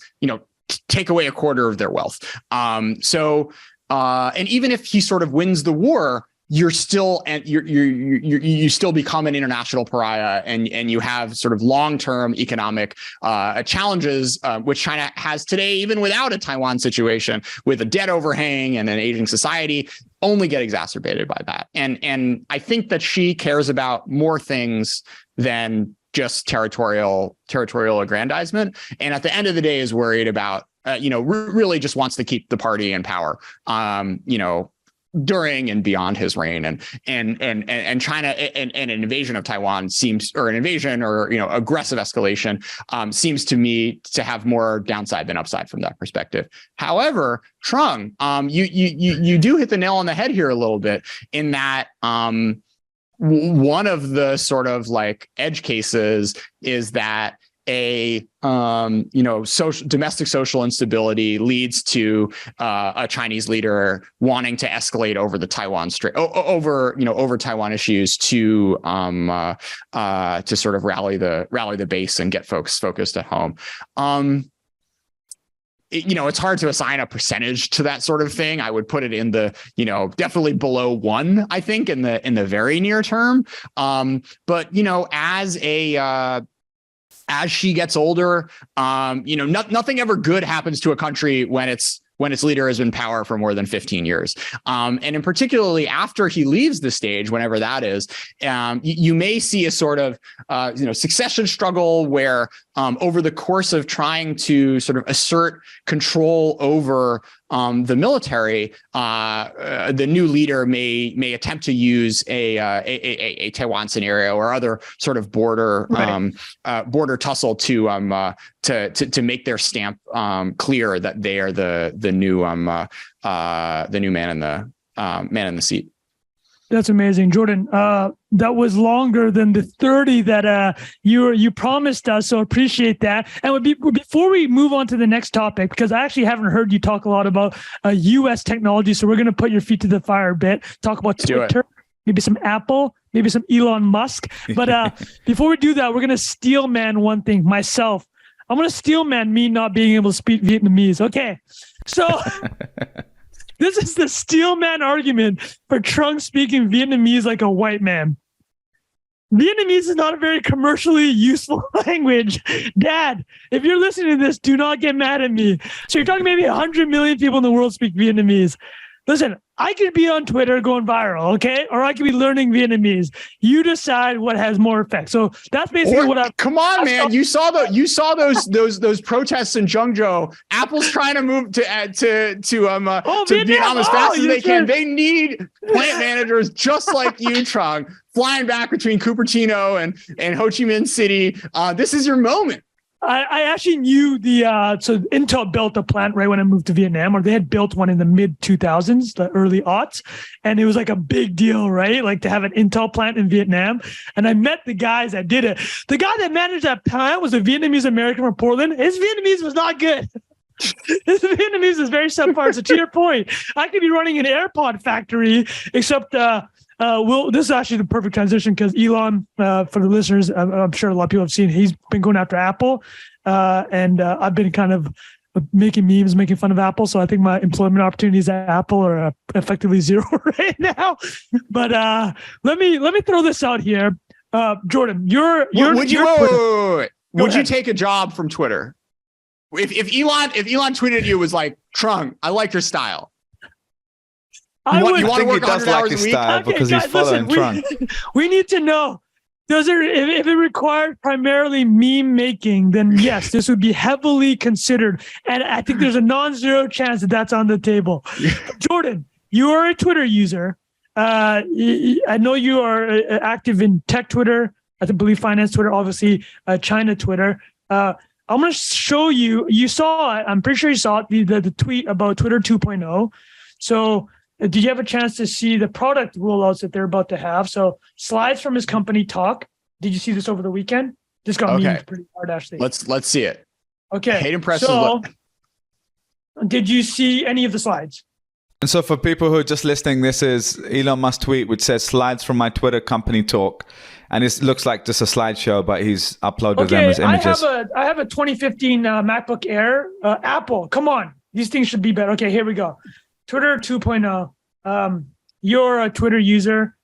Speaker 3: take away a quarter of their wealth. And even if he sort of wins the war, you still become an international pariah, and you have sort of long-term economic challenges, which China has today, even without a Taiwan situation, with a debt overhang and an aging society, only get exacerbated by that. And I think that Xi cares about more things than just territorial aggrandizement, and at the end of the day is worried about really just wants to keep the party in power, during and beyond his reign, and China and an invasion of Taiwan aggressive escalation seems to me to have more downside than upside from that perspective. However, Trung, you do hit the nail on the head here a little bit, in that one of the sort of like edge cases is that domestic social instability leads to a Chinese leader wanting to escalate over the Taiwan Strait, over Taiwan issues to sort of rally the base and get folks focused at home. It's hard to assign a percentage to that sort of thing. I would put it in the, definitely below 1, I think, in the very near term. But as she gets older, nothing ever good happens to a country when its leader has been in power for more than 15 years. And in particularly after he leaves the stage, whenever that is, you may see a sort of, succession struggle where over the course of trying to sort of assert control over the military, the new leader may attempt to use a Taiwan scenario or other sort of border tussle to make their stamp clear that they are the new man in the seat.
Speaker 1: That's amazing, Jordan. That was longer than the 30 that you promised us, so appreciate that. And before we move on to the next topic, because I actually haven't heard you talk a lot about U.S. technology, so we're going to put your feet to the fire a bit. Talk about Twitter, maybe some Apple, maybe some Elon Musk. But before we do that, we're going to steelman one thing. Myself, I'm going to steelman me not being able to speak Vietnamese. Okay, so. This is the steelman argument for Trung speaking Vietnamese like a white man. Vietnamese is not a very commercially useful language. Dad, if you're listening to this, do not get mad at me. So you're talking maybe 100 million people in the world speak Vietnamese. Listen, I could be on Twitter going viral, okay? Or I could be learning Vietnamese. You decide what has more effect. So that's basically what I.
Speaker 3: Come on, man! You saw those protests in Zhengzhou. Apple's trying to move to Vietnam as fast as they can. Right. They need plant managers just like you, Trung, flying back between Cupertino and Ho Chi Minh City. This is your moment.
Speaker 1: I actually knew so Intel built a plant right when I moved to Vietnam, or they had built one in the mid 2000s, the early aughts. And it was like a big deal, right? Like to have an Intel plant in Vietnam. And I met the guys that did it. The guy that managed that plant was a Vietnamese American from Portland. His Vietnamese was not good. His Vietnamese is very subpar. So to your point, I could be running an AirPod factory, except this is actually the perfect transition because Elon, for the listeners, I'm sure a lot of people have seen, he's been going after Apple. And I've been kind of making memes, making fun of Apple. So I think my employment opportunities at Apple are effectively zero right now. But let me throw this out here. Jordan, would
Speaker 3: you take a job from Twitter? If Elon tweeted you was like, Trung, I like your style.
Speaker 2: I think he does like his style because he's following Trump.
Speaker 1: We need to know, if it required primarily meme making, then yes, this would be heavily considered. And I think there's a non-zero chance that that's on the table. Jordan, you are a Twitter user. I know you are active in tech Twitter, I believe finance Twitter, obviously China Twitter. I'm going to show you, I'm pretty sure you saw it, the tweet about Twitter 2.0. So did you have a chance to see the product rollouts that they're about to have? So slides from his company talk. Did you see this over the weekend? This got memed pretty hard, actually.
Speaker 3: Let's see it.
Speaker 1: Okay.
Speaker 3: Hayden Press.
Speaker 1: So, did you see any of the slides?
Speaker 2: And so for people who are just listening, this is Elon Musk tweet, which says slides from my Twitter company talk. And it looks like just a slideshow, but he's uploaded them as images.
Speaker 1: I have a 2015 MacBook Air. Apple, come on. These things should be better. Okay, here we go. Twitter 2.0. You're a Twitter user.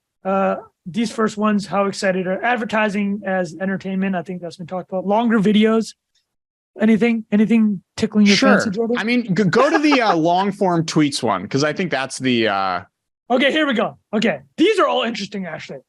Speaker 1: These first ones, how excited are advertising as entertainment? I think that's been talked about. Longer videos. Anything tickling your fancy, Jordan?
Speaker 3: I mean, go to the long form tweets one, because I think that's the.
Speaker 1: Okay, here we go. Okay, these are all interesting, actually.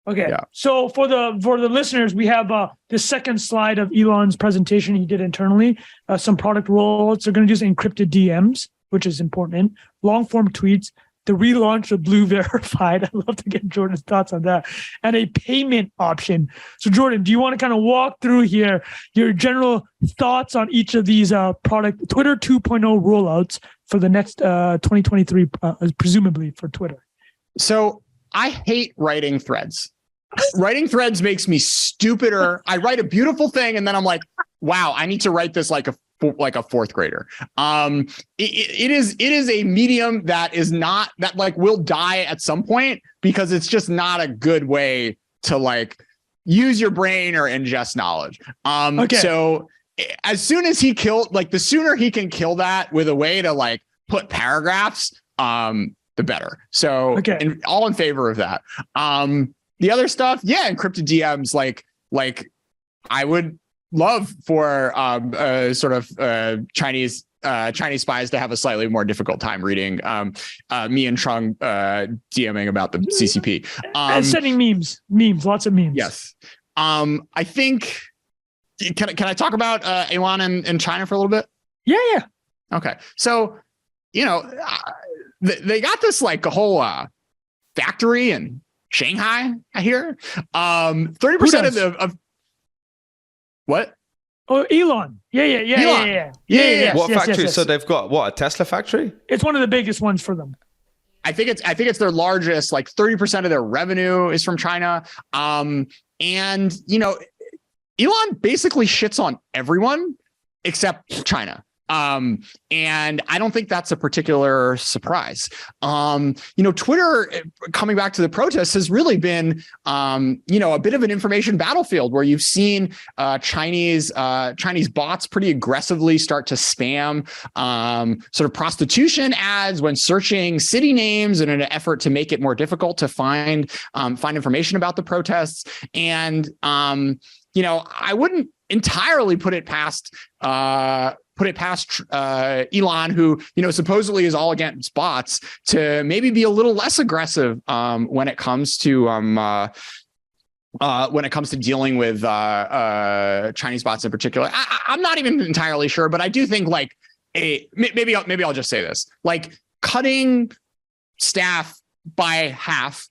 Speaker 1: Okay, yeah. So for the listeners, we have the second slide of Elon's presentation he did internally. Some product rollouts. They're going to use encrypted DMs, which is important. Long form tweets, the relaunch of Blue Verified. I'd love to get Jordan's thoughts on that. And a payment option. So Jordan, do you want to kind of walk through here your general thoughts on each of these product Twitter 2.0 rollouts for the next 2023, presumably for Twitter?
Speaker 3: So I hate writing threads. Writing threads makes me stupider. I write a beautiful thing and then I'm like, wow, I need to write this like a fourth grader. It is a medium that will die at some point because it's just not a good way to like use your brain or ingest knowledge. So as soon as the sooner he can kill that with a way to like put paragraphs, the better. So all in favor of that. The other stuff, encrypted DMs, like I would love for sort of Chinese spies to have a slightly more difficult time reading me and Trung DMing about the CCP
Speaker 1: and sending memes, lots of memes.
Speaker 3: Yes, I think. Can I talk about Elon and China for a little bit?
Speaker 1: Yeah.
Speaker 3: Okay, so they got this like a whole factory in Shanghai. I hear 30% of what?
Speaker 1: Oh, Elon. Yeah.
Speaker 2: What factory? Yes. So they've got what, a Tesla factory?
Speaker 1: It's one of the biggest ones for them.
Speaker 3: I think it's their largest. Like 30% of their revenue is from China. And Elon basically shits on everyone except China. And I don't think that's a particular surprise. Twitter, coming back to the protests, has really been, a bit of an information battlefield where you've seen Chinese bots pretty aggressively start to spam sort of prostitution ads when searching city names in an effort to make it more difficult to find information about the protests. And I wouldn't entirely put it past put it past Elon, who, supposedly is all against bots, to maybe be a little less aggressive when it comes to dealing with Chinese bots in particular. I'm not even entirely sure, but I do think maybe I'll just say this, cutting staff by half,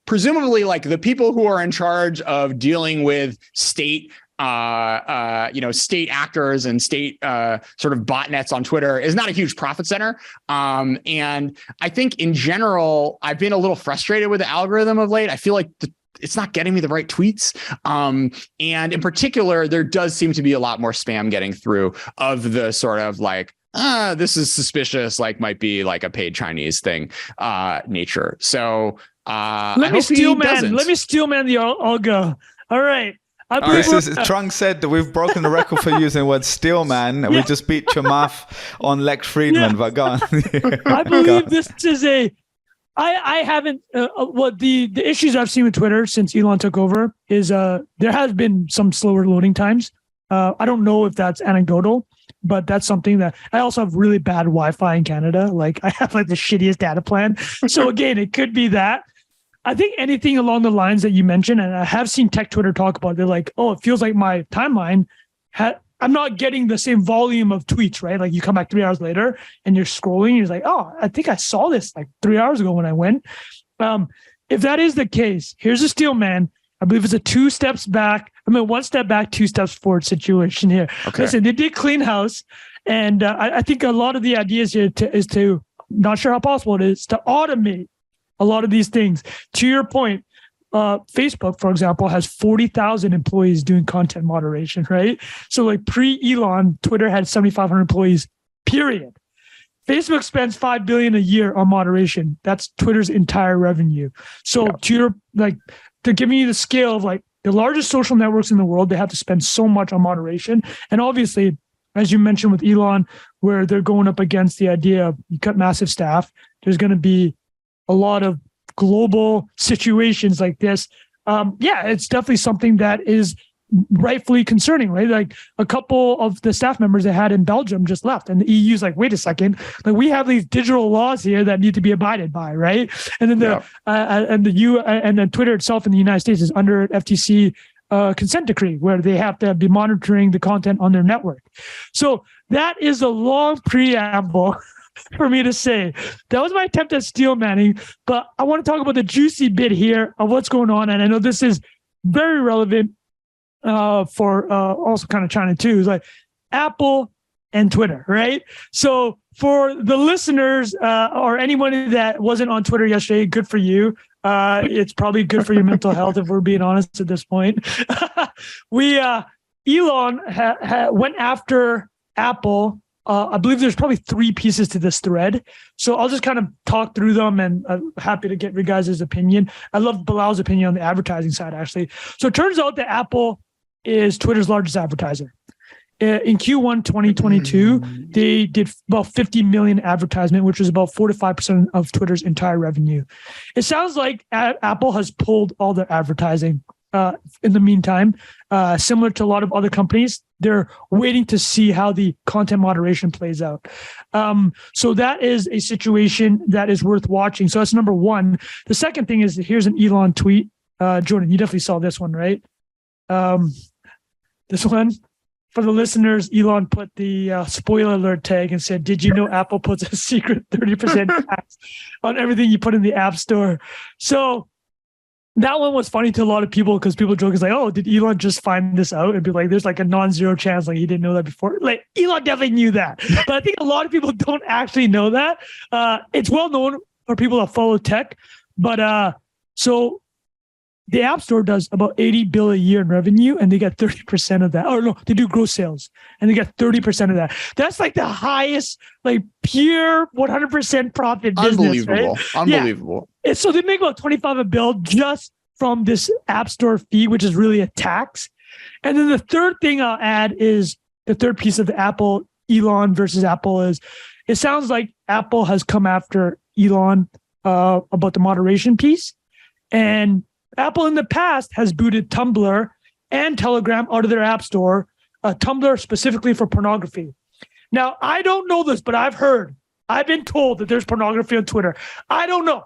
Speaker 3: presumably the people who are in charge of dealing with state state actors and state sort of botnets on Twitter is not a huge profit center. And I think in general, I've been a little frustrated with the algorithm of late. I feel like it's not getting me the right tweets. And in particular, there does seem to be a lot more spam getting through of the sort of this is suspicious, might be a paid Chinese thing nature. So
Speaker 1: let me Steelman the algo. All right.
Speaker 2: Trung said that we've broken the record for using the word Steelman. We just beat Chamath on Lex Friedman, but go on.
Speaker 1: I believe this is I haven't, the issues I've seen with Twitter since Elon took over is there has been some slower loading times. I don't know if that's anecdotal, but that's something that I also have really bad Wi-Fi in Canada. I have the shittiest data plan. So again, it could be that. I think anything along the lines that you mentioned, and I have seen tech Twitter talk about it, they're like, oh, it feels like my timeline I'm not getting the same volume of tweets, right? You come back 3 hours later and you're scrolling and you're like, oh, I think I saw this 3 hours ago when I went. If that is the case, here's a Steelman. I believe it's a 2 steps back. 1 step back, 2 steps forward situation here.
Speaker 2: Okay.
Speaker 1: Listen, they did clean house. And I think a lot of the ideas here is to, not sure how possible it is, to automate a lot of these things. To your point, Facebook, for example, has 40,000 employees doing content moderation, right? So pre-Elon, Twitter had 7,500 employees, period. Facebook spends $5 billion a year on moderation. That's Twitter's entire revenue. So to your, to give you the scale of the largest social networks in the world, they have to spend so much on moderation. And obviously, as you mentioned with Elon, where they're going up against the idea of you cut massive staff, there's going to be a lot of global situations like this. It's definitely something that is rightfully concerning, right? A couple of the staff members they had in Belgium just left, and the EU's wait a second, we have these digital laws here that need to be abided by, right? And then and then Twitter itself in the United States is under FTC consent decree where they have to be monitoring the content on their network. So that is a long preamble for me to say. That was my attempt at steel manning, but I want to talk about the juicy bit here of what's going on. And I know this is very relevant for also kind of China too. It's Apple and Twitter, right? So for the listeners or anyone that wasn't on Twitter yesterday, good for you. It's probably good for your mental health if we're being honest at this point. Elon went after Apple. I believe there's probably 3 pieces to this thread. So I'll just kind of talk through them, and I'm happy to get your guys' opinion. I love Bilal's opinion on the advertising side, actually. So it turns out that Apple is Twitter's largest advertiser. In Q1 2022, they did about 50 million advertisement, which was about 4 to 5% of Twitter's entire revenue. It sounds like Apple has pulled all their advertising in the meantime. Similar to a lot of other companies, they're waiting to see how the content moderation plays out. So that is a situation that is worth watching. So that's number one. The second thing is, here's an Elon tweet. Jordan, you definitely saw this one, right? This one. For the listeners, Elon put the spoiler alert tag and said, did you know Apple puts a secret 30% tax on everything you put in the App Store? So that one was funny to a lot of people because people joke is oh, did Elon just find this out? And be there's a non-zero chance he didn't know that before. Elon definitely knew that. But I think a lot of people don't actually know that. It's well known for people that follow tech. But so the App Store does about $80 billion a year in revenue, and they get 30% of that. Or no, they do gross sales, and they get 30% of that. That's the highest, pure 100% profit business.
Speaker 3: Unbelievable.
Speaker 1: Yeah. So they make about $25 a bill just from this App Store fee, which is really a tax. And then the third thing I'll add is the third piece of the Apple, Elon versus Apple is, it sounds like Apple has come after Elon about the moderation piece. And Apple in the past has booted Tumblr and Telegram out of their App Store, Tumblr specifically for pornography. Now, I don't know this, but I've been told that there's pornography on Twitter. I don't know.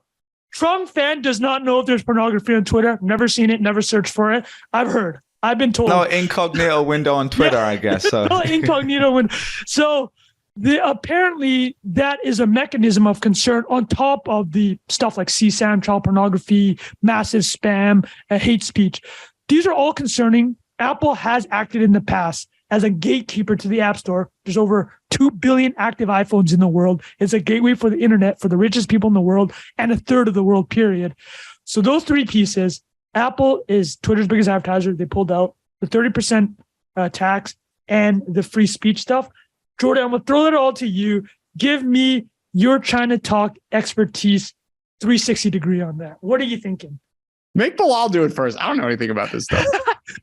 Speaker 1: Trung Phan does not know if there's pornography on Twitter. Never seen it, never searched for it. I've been told.
Speaker 2: No incognito window on Twitter, I guess. So.
Speaker 1: No incognito window. So apparently that is a mechanism of concern on top of the stuff like CSAM, child pornography, massive spam, hate speech. These are all concerning. Apple has acted in the past as a gatekeeper to the App Store. There's over 2 billion active iPhones in the world. It's a gateway for the internet for the richest people in the world and a third of the world, period. So those three pieces, Apple is Twitter's biggest advertiser. They pulled out the 30% tax and the free speech stuff. Jordan, I'm going to throw that all to you. Give me your China talk expertise, 360 degree on that. What are you thinking?
Speaker 3: Make Bilal do it first. I don't know anything about this stuff.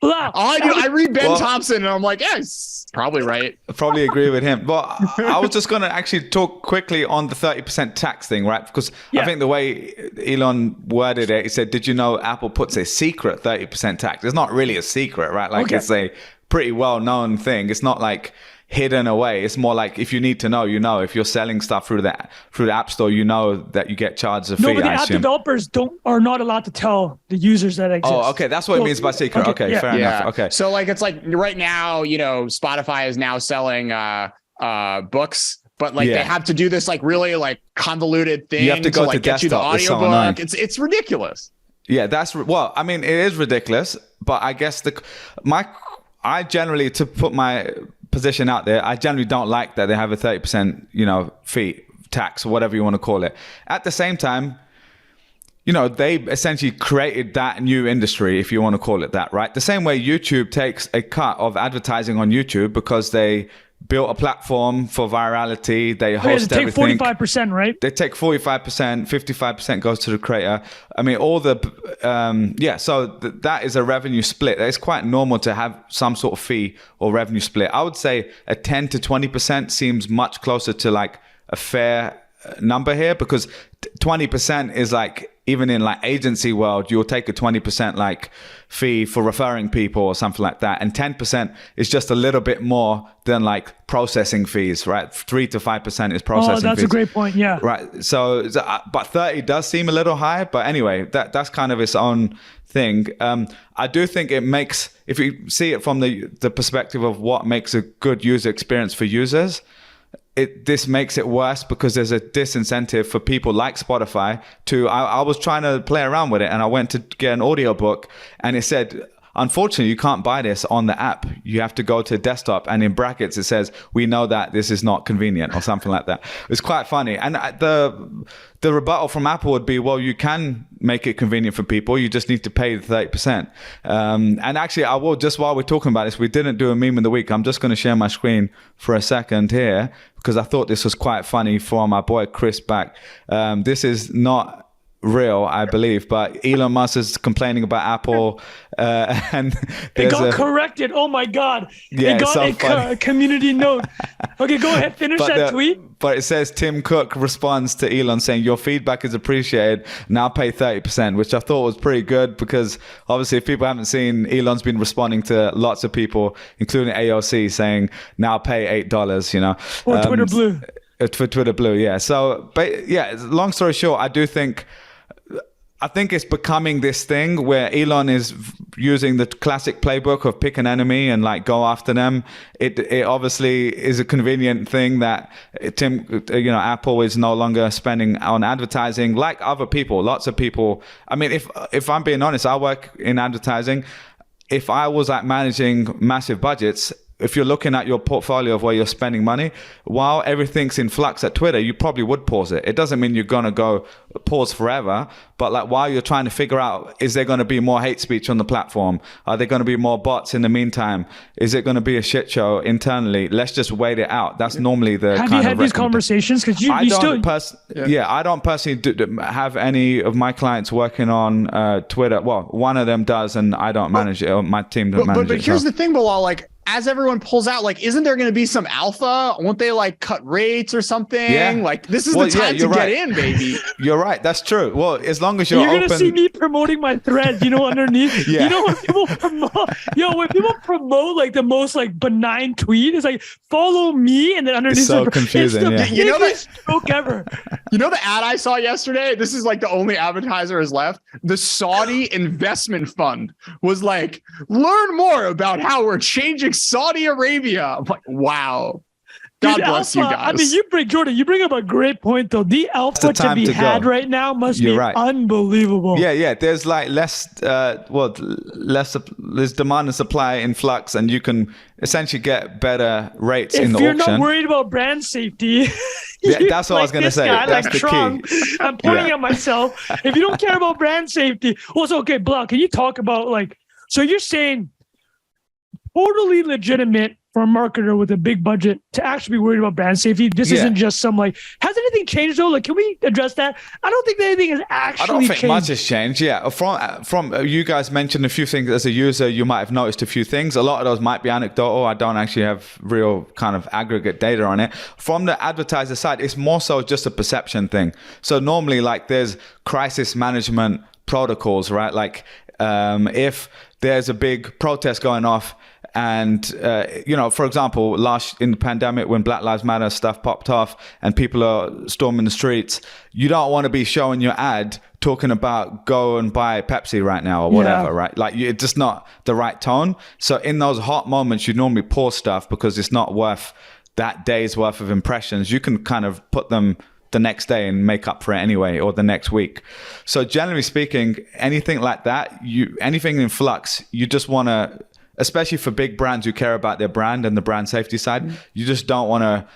Speaker 1: Bilal.
Speaker 3: All I do, I read Ben Thompson and I'm like, yeah, he's probably right.
Speaker 2: I probably agree with him. But I was just going to actually talk quickly on the 30% tax thing, right? Because I think the way Elon worded it, he said, did you know Apple puts a secret 30% tax? It's not really a secret, right? Like it's a pretty well-known thing. It's not like hidden away. It's more like if you need to know, you know. If you're selling stuff through the App Store, you know that you get charged a fee.
Speaker 1: No, but the app developers are not allowed to tell the users that exist.
Speaker 2: Oh, okay, that's what it means by secret. Okay, fair enough. Okay,
Speaker 3: so like it's like right now, Spotify is now selling books, but like they have to do this like really like convoluted thing.
Speaker 2: You have to go
Speaker 3: like
Speaker 2: to
Speaker 3: get you the audiobook. It's ridiculous.
Speaker 2: Yeah, I mean, it is ridiculous, but I guess I generally, to put my position out there, I generally don't like that they have a 30%, fee, tax, or whatever you want to call it. At the same time, they essentially created that new industry, if you want to call it that, right? The same way YouTube takes a cut of advertising on YouTube because they built a platform for virality. They host everything.
Speaker 1: They take 45%, right?
Speaker 2: They take 45%, 55% goes to the creator. I mean, all the, so that is a revenue split. It's quite normal to have some sort of fee or revenue split. I would say a 10 to 20% seems much closer to like a fair number here, because 20% is like, even in like agency world, you'll take a 20% like fee for referring people or something like that. And 10% is just a little bit more than like processing fees, right? 3 to 5% is processing fees.
Speaker 1: Oh, that's a great point. Yeah.
Speaker 2: Right. So, but 30 does seem a little high, but anyway, that's kind of its own thing. I do think it makes, if you see it from the perspective of what makes a good user experience for users, this makes it worse because there's a disincentive for people like Spotify to, I was trying to play around with it and I went to get an audiobook and it said, unfortunately, you can't buy this on the app. You have to go to desktop, and in brackets it says, we know that this is not convenient, or something like that. It's quite funny. And the rebuttal from Apple would be, well, you can make it convenient for people. You just need to pay the 30%. And actually, I will, just while we're talking about this, we didn't do a meme of the week. I'm just going to share my screen for a second here because I thought this was quite funny for my boy Chris back. This is not real, I believe, but Elon Musk is complaining about Apple, and
Speaker 1: it got corrected. Oh my God!
Speaker 2: Yeah,
Speaker 1: it got a community note. Okay, go ahead, finish that tweet.
Speaker 2: But it says Tim Cook responds to Elon saying, "Your feedback is appreciated. Now pay 30%," which I thought was pretty good because obviously, if people haven't seen, Elon's been responding to lots of people, including AOC, saying, "Now pay $8."
Speaker 1: Or Twitter Blue.
Speaker 2: For Twitter Blue, yeah. So, but yeah, long story short, I think it's becoming this thing where Elon is using the classic playbook of pick an enemy and like go after them. It obviously is a convenient thing that Apple is no longer spending on advertising like other people. Lots of people. I mean, if I'm being honest, I work in advertising. If I was like managing massive budgets, if you're looking at your portfolio of where you're spending money, while everything's in flux at Twitter, you probably would pause it. It doesn't mean you're going to go pause forever, but like while you're trying to figure out, is there going to be more hate speech on the platform? Are there going to be more bots in the meantime? Is it going to be a shit show internally? Let's just wait it out. That's normally the
Speaker 1: Have you had these conversations? Because I
Speaker 2: don't personally have any of my clients working on Twitter. Well, one of them does, and I don't manage it. Or my team doesn't manage it.
Speaker 3: But here's the thing, Bilal, like, as everyone pulls out, like, isn't there going to be some alpha? Won't they like cut rates or something?
Speaker 2: Yeah.
Speaker 3: Like, this is the time to get in, baby.
Speaker 2: You're right. That's true. Well, as long as you're
Speaker 1: going to see me promoting my threads, underneath.
Speaker 2: Yeah.
Speaker 1: When people promote like the most like benign tweet, it's like, follow me, and then underneath
Speaker 2: it's so confusing.
Speaker 1: It's the biggest joke ever.
Speaker 3: The ad I saw yesterday? This is like the only advertiser is left. The Saudi investment fund was like, learn more about how we're changing Saudi Arabia. I'm like, wow. God bless you guys.
Speaker 1: I mean, you bring up a great point though. The alpha to be had right now must be unbelievable.
Speaker 2: Yeah. There's like less there's demand and supply in flux, and you can essentially get better rates in the auction.
Speaker 1: If you're not worried about brand safety,
Speaker 2: that's what I was going to say. That's the key.
Speaker 1: I'm pointing at myself. If you don't care about brand safety, also, okay, Bilal, can you talk about like, so you're saying totally legitimate for a marketer with a big budget to actually be worried about brand safety. This isn't just some like, has anything changed though? Like, can we address that? I don't think that anything has actually changed. I don't think
Speaker 2: much has changed. Yeah. From you guys mentioned a few things as a user, you might have noticed a few things. A lot of those might be anecdotal. I don't actually have real kind of aggregate data on it. From the advertiser side, it's more so just a perception thing. So normally like there's crisis management protocols, right? Like if there's a big protest going off, and for example, in the pandemic when Black Lives Matter stuff popped off and people are storming the streets, you don't want to be showing your ad talking about go and buy Pepsi right now or whatever, right? Like it's just not the right tone. So in those hot moments, you normally pause stuff because it's not worth that day's worth of impressions. You can kind of put them the next day and make up for it anyway, or the next week. So generally speaking, anything like that, anything in flux, you just want to, especially for big brands who care about their brand and the brand safety side, you just don't want to,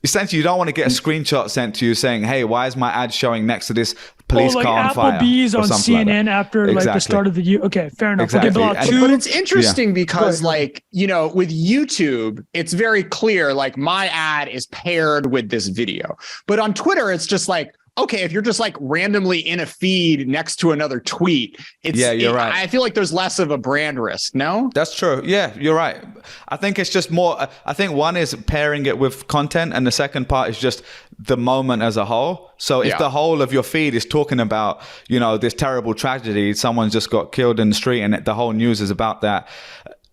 Speaker 2: essentially, you don't want to get a screenshot sent to you saying, hey, why is my ad showing next to this police car on fire?
Speaker 1: Applebee's on CNN like after like the start of the year. Okay, fair enough.
Speaker 2: Exactly.
Speaker 1: Okay,
Speaker 3: but it's interesting because like, with YouTube, it's very clear, like my ad is paired with this video. But on Twitter, it's just like, okay, if you're just like randomly in a feed next to another tweet, you're right. I feel like there's less of a brand risk, no?
Speaker 2: That's true. Yeah, you're right. I think it's just more, I think one is pairing it with content, and the second part is just the moment as a whole. So if the whole of your feed is talking about, this terrible tragedy, someone just got killed in the street and the whole news is about that,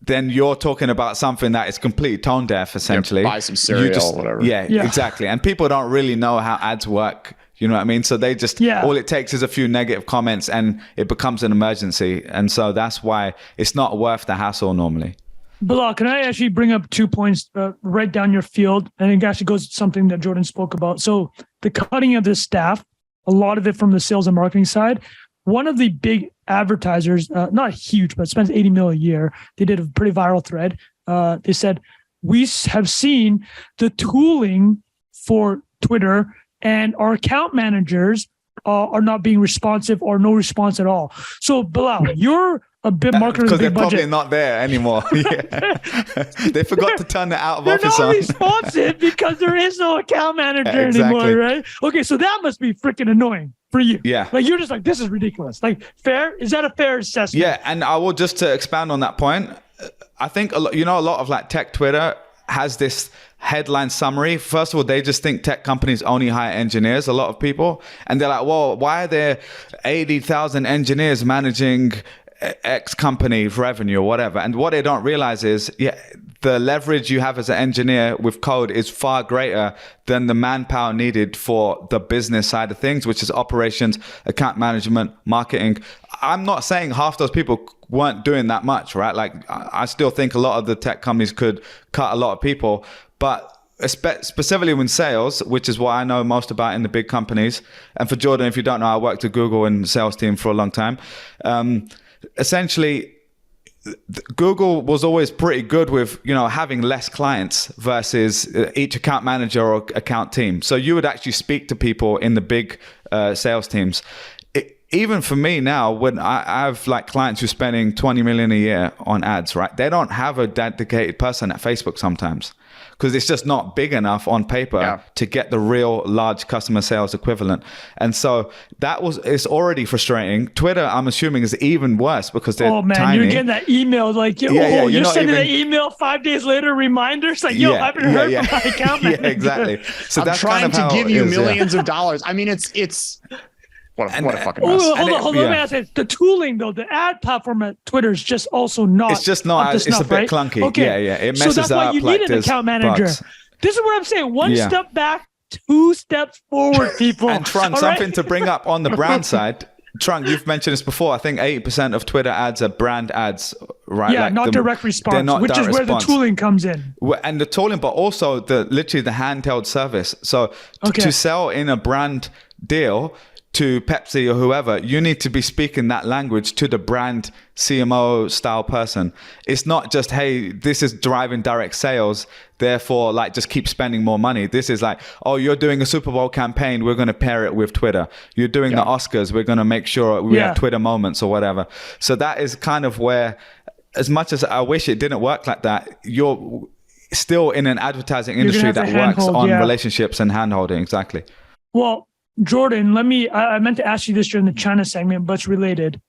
Speaker 2: then you're talking about something that is completely tone deaf, essentially.
Speaker 3: Buy some cereal or whatever.
Speaker 2: Yeah, exactly. And people don't really know how ads work. You know what I mean? So they just, all it takes is a few negative comments and it becomes an emergency. And so that's why it's not worth the hassle normally.
Speaker 1: Bilal, can I actually bring up 2 points right down your field? And it actually goes to something that Jordan spoke about. So the cutting of the staff, a lot of it from the sales and marketing side. One of the big advertisers, not huge, but spends $80 million a year. They did a pretty viral thread. They said, we have seen the tooling for Twitter and our account managers are not being responsive or no response at all. So Bilal, you're a bit marketer
Speaker 2: because they're
Speaker 1: budget.
Speaker 2: Probably not there anymore. They forgot to turn the out of office on.
Speaker 1: They're not responsive because there is no account manager anymore, right? Okay, so that must be freaking annoying for you.
Speaker 2: Yeah.
Speaker 1: Like you're just like, this is ridiculous. Like fair? Is that a fair assessment?
Speaker 2: Yeah, and I will just to expand on that point, I think a lot of like tech Twitter has this headline summary. First of all, they just think tech companies only hire engineers, a lot of people. And they're like, well, why are there 80,000 engineers managing X company's revenue or whatever? And what they don't realize is, the leverage you have as an engineer with code is far greater than the manpower needed for the business side of things, which is operations, account management, marketing. I'm not saying half those people weren't doing that much, right? Like I still think a lot of the tech companies could cut a lot of people, but specifically when sales, which is what I know most about in the big companies. And for Jordan, if you don't know, I worked at Google in the sales team for a long time. Essentially, Google was always pretty good with, having less clients versus each account manager or account team. So you would actually speak to people in the big sales teams. Even for me now, when I have like clients who are spending 20 million a year on ads, right? They don't have a dedicated person at Facebook sometimes because it's just not big enough on paper to get the real large customer sales equivalent. And so it's already frustrating. Twitter, I'm assuming, is even worse because they're tiny.
Speaker 1: You're getting that email like, you're sending an email 5 days later, reminders like, I haven't heard from my account manager.
Speaker 2: Yeah, exactly. So
Speaker 3: I'm
Speaker 2: that's
Speaker 3: trying
Speaker 2: kind of
Speaker 3: to give you millions of dollars. I mean, it's what a fucking mess.
Speaker 1: Hold on. Let me ask you. The tooling, though, the ad platform at Twitter is just also not.
Speaker 2: It's just not. It's a bit clunky.
Speaker 1: Okay.
Speaker 2: Yeah. It messes
Speaker 1: so that's why you need an account manager.
Speaker 2: Bugs.
Speaker 1: This is what I'm saying. One step back, 2 steps forward, people.
Speaker 2: And Trung, something to bring up on the brand side. Trung, you've mentioned this before. I think 80% of Twitter ads are brand ads, right?
Speaker 1: Yeah, not direct response, which is where the tooling comes in.
Speaker 2: And the tooling, but also literally the handheld service. So to sell in a brand deal to Pepsi or whoever, you need to be speaking that language to the brand CMO style person. It's not just, hey, this is driving direct sales, therefore like just keep spending more money. This is like, oh, you're doing a Super Bowl campaign, we're going to pair it with Twitter. You're doing the Oscars, we're going to make sure we have Twitter moments or whatever. So that is kind of where, as much as I wish it didn't work like that, you're still in an advertising industry that works on relationships and handholding. Exactly.
Speaker 1: Well, Jordan, I meant to ask you this during the China segment, but it's related.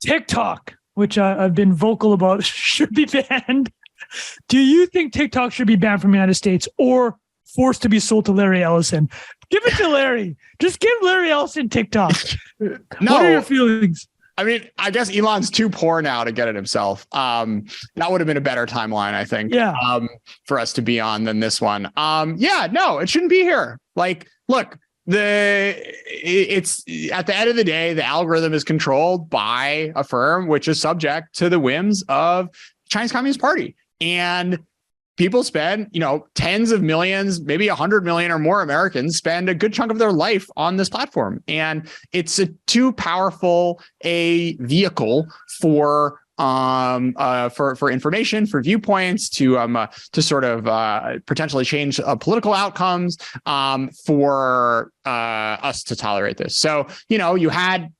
Speaker 1: TikTok, which I've been vocal about, should be banned. Do you think TikTok should be banned from the United States or forced to be sold to Larry Ellison? Give it to Larry. Just give Larry Ellison TikTok. What are your feelings?
Speaker 3: I mean, I guess Elon's too poor now to get it himself. That would have been a better timeline, I think, for us to be on than this one. No, it shouldn't be here. Like, look, it's at the end of the day, the algorithm is controlled by a firm which is subject to the whims of Chinese Communist Party, and people spend, tens of millions, maybe 100 million or more Americans spend a good chunk of their life on this platform, and it's a too powerful a vehicle for information, for viewpoints, to sort of potentially change political outcomes, for us to tolerate this. So, you had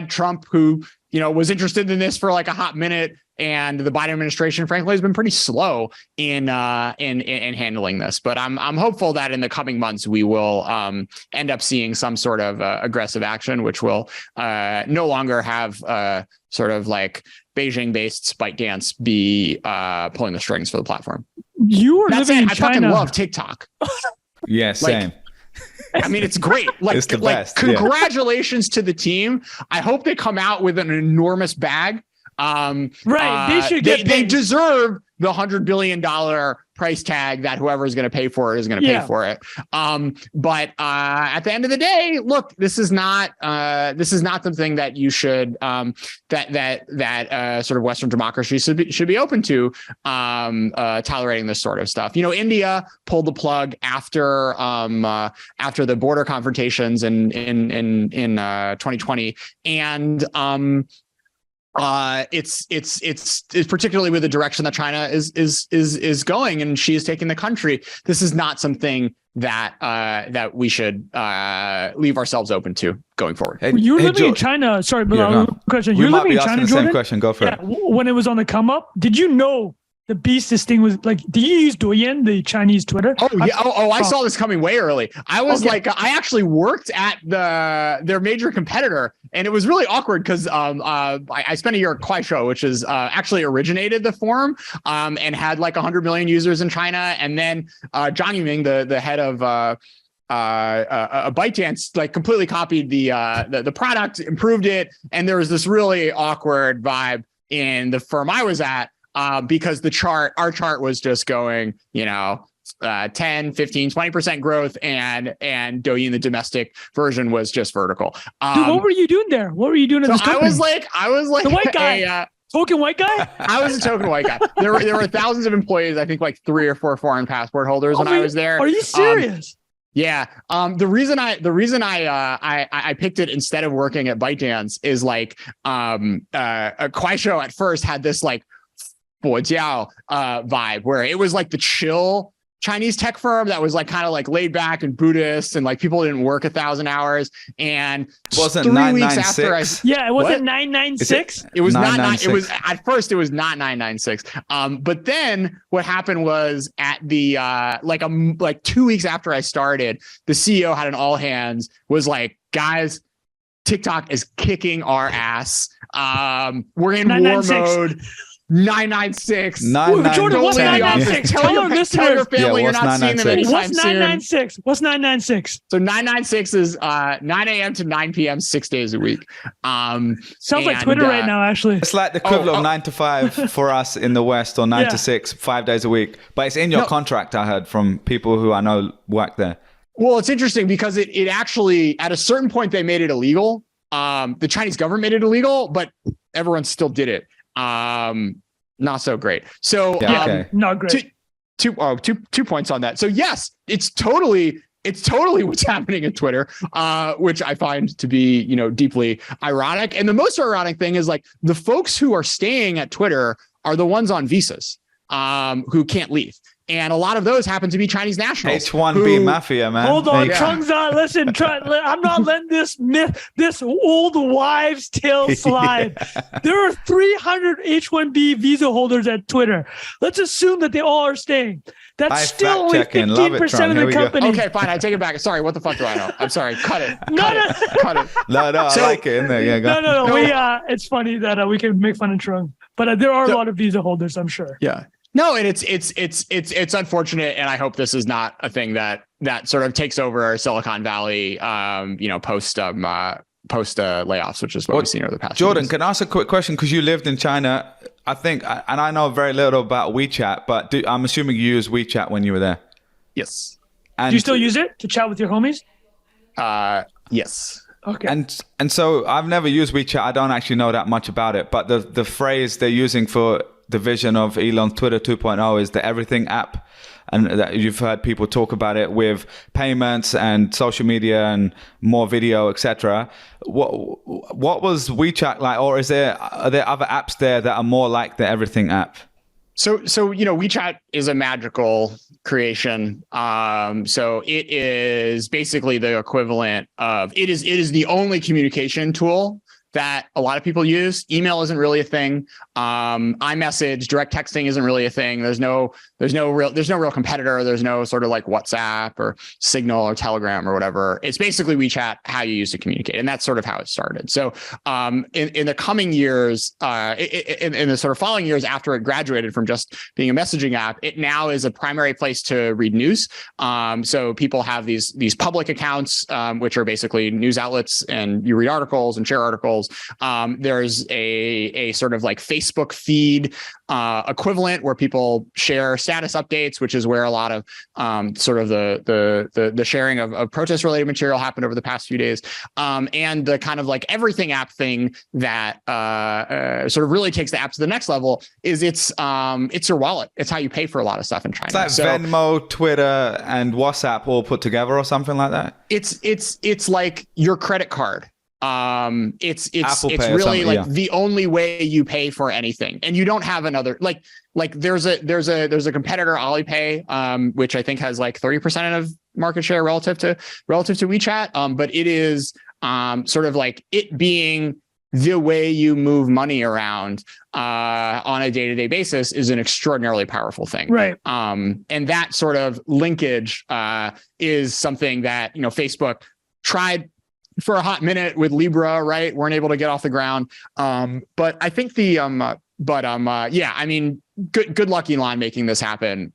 Speaker 3: Trump, who, was interested in this for like a hot minute, and the Biden administration, frankly, has been pretty slow in handling this. But I'm hopeful that in the coming months we will end up seeing some sort of aggressive action, which will no longer have sort of like Beijing-based ByteDance be pulling the strings for the platform.
Speaker 1: You were living in China.
Speaker 3: I fucking love TikTok.
Speaker 2: Yeah, same.
Speaker 3: I mean, it's great. Like,
Speaker 2: it's the best.
Speaker 3: Congratulations to the team. I hope they come out with an enormous bag.
Speaker 1: They should get.
Speaker 3: They deserve the $100 billion price tag that whoever is going to pay for it is going to pay for it. But at the end of the day, look, this is not something that you should that sort of Western democracy should be open to tolerating this sort of stuff. India pulled the plug after the border confrontations in 2020, and it's particularly with the direction that China is going, and she is taking the country. This is not something that we should leave ourselves open to going forward.
Speaker 1: You were living in China. Sorry, but question. You're living in China, Jordan?
Speaker 2: Same question. Go for it.
Speaker 1: When it was on the come up, did you know the beast this thing was like? Did you use Douyin, the Chinese Twitter?
Speaker 3: Oh yeah. I saw this coming way early. I was I actually worked at their major competitor, and it was really awkward because I spent a year at Kuaishou, which is actually originated the forum, and had like 100 million users in China, and then Zhang Yiming, the head of ByteDance, like completely copied the product, improved it, and there was this really awkward vibe in the firm I was at. Because our chart was just going, 10, 15, 20% growth, and Douyin, the domestic version, was just vertical.
Speaker 1: Dude, what were you doing there? What were you doing in this company?
Speaker 3: I was like
Speaker 1: the white guy. Token white guy?
Speaker 3: I was a token white guy. There were thousands of employees, I think like 3 or 4 foreign passport holders when I was there.
Speaker 1: Are you serious?
Speaker 3: Yeah. The reason I picked it instead of working at ByteDance is like Kuaishou at first had this like Bojiao vibe, where it was like the chill Chinese tech firm that was like kind of like laid back and Buddhist, and like people didn't work 1,000 hours. And
Speaker 2: Wasn't
Speaker 3: 3 weeks after I,
Speaker 2: 996?
Speaker 1: Yeah, it wasn't
Speaker 3: What?
Speaker 1: 996.
Speaker 3: it was not, it
Speaker 2: 996.
Speaker 3: was at first it was not 996. But then what happened was at the like 2 weeks after I started, the CEO had an all hands, was like, guys, TikTok is kicking our ass. We're in war
Speaker 1: 996.
Speaker 3: mode. 996.
Speaker 1: Jordan, what's
Speaker 3: Don't leave the
Speaker 1: 996?
Speaker 3: office.
Speaker 1: Tell our
Speaker 3: Tell
Speaker 1: listeners.
Speaker 3: your family
Speaker 2: Yeah,
Speaker 3: you're not
Speaker 2: what's
Speaker 3: seeing them
Speaker 2: 996?
Speaker 3: anytime
Speaker 1: What's
Speaker 3: soon.
Speaker 1: 996? What's 996?
Speaker 3: So 996 is 9 a.m. to 9 p.m. 6 days a week.
Speaker 1: Sounds like
Speaker 3: and,
Speaker 1: Twitter right now, actually.
Speaker 2: It's like the equivalent of 9 to 5 for us in the West, or 9
Speaker 1: Yeah.
Speaker 2: to 6, 5 days a week. But it's in your contract, I heard from people who I know work there.
Speaker 3: Well, it's interesting because it actually, at a certain point, they made it illegal. The Chinese government made it illegal, but everyone still did it. Not so great. So
Speaker 2: Yeah, okay.
Speaker 1: Not great.
Speaker 3: two points on that. So yes, it's totally what's happening at Twitter, which I find to be, deeply ironic. And the most ironic thing is like the folks who are staying at Twitter are the ones on visas, who can't leave. And a lot of those happen to be Chinese nationals.
Speaker 2: H1B mafia, man.
Speaker 1: Hold on,
Speaker 2: They-
Speaker 1: Chung's not. Listen, I'm not letting this old wives' tale slide. There are 300 H1B visa holders at Twitter. Let's assume that they all are staying. That's
Speaker 2: I
Speaker 1: still only
Speaker 2: fact-checking. Love it,
Speaker 1: 15%
Speaker 2: Trung.
Speaker 1: of
Speaker 2: Here
Speaker 1: the
Speaker 2: we go.
Speaker 1: company.
Speaker 3: Okay, fine. I take it back. Sorry. What the fuck do I know? I'm sorry. Cut it.
Speaker 1: No,
Speaker 3: Cut
Speaker 1: no.
Speaker 3: it. Cut it.
Speaker 2: No,
Speaker 3: So-
Speaker 2: I like it in there. Yeah, go.
Speaker 1: No.
Speaker 3: No.
Speaker 1: It's funny that we can make fun of Trung, but there are a lot of visa holders, I'm sure.
Speaker 3: Yeah. No, and it's unfortunate, and I hope this is not a thing that sort of takes over Silicon Valley, post layoffs, which is what we've seen over the past.
Speaker 2: Jordan,
Speaker 3: few years.
Speaker 2: can I ask a quick question? Because you lived in China, I think, and I know very little about WeChat, but I'm assuming you used WeChat when you were there.
Speaker 3: Yes.
Speaker 2: And,
Speaker 1: Do you still use it to chat with your homies?
Speaker 3: Yes.
Speaker 1: Okay.
Speaker 2: And so I've never used WeChat. I don't actually know that much about it, but the phrase they're using for the vision of Elon's Twitter 2.0 is the everything app. And that you've heard people talk about it with payments and social media and more video, etc. What was WeChat like, or are there other apps there that are more like the everything app?
Speaker 3: So WeChat is a magical creation. So it is basically the equivalent of it is the only communication tool that a lot of people use. Email isn't really a thing. iMessage, direct texting isn't really a thing. There's no real competitor. There's no sort of like WhatsApp or Signal or Telegram or whatever. It's basically WeChat, how you use to communicate. And that's sort of how it started. So in the coming years, in the sort of following years after it graduated from just being a messaging app, it now is a primary place to read news. So people have these public accounts, which are basically news outlets, and you read articles and share articles. There's a sort of like Facebook feed equivalent where people share status updates, which is where a lot of sort of the sharing of protest related material happened over the past few days. And the kind of like everything app thing that sort of really takes the app to the next level is it's your wallet. It's how you pay for a lot of stuff in China.
Speaker 2: It's like Venmo, Twitter, and WhatsApp all put together or something like that?
Speaker 3: It's like your credit card. It's really like the only way you pay for anything, and you don't have another like there's a competitor, Alipay, which I think has like 30% of market share relative to WeChat. But it is sort of like it being the way you move money around on a day-to-day basis is an extraordinarily powerful thing.
Speaker 1: Right.
Speaker 3: And that sort of linkage is something that, Facebook tried for a hot minute with Libra, right? Weren't able to get off the ground. But I think good luck, Elon, making this happen.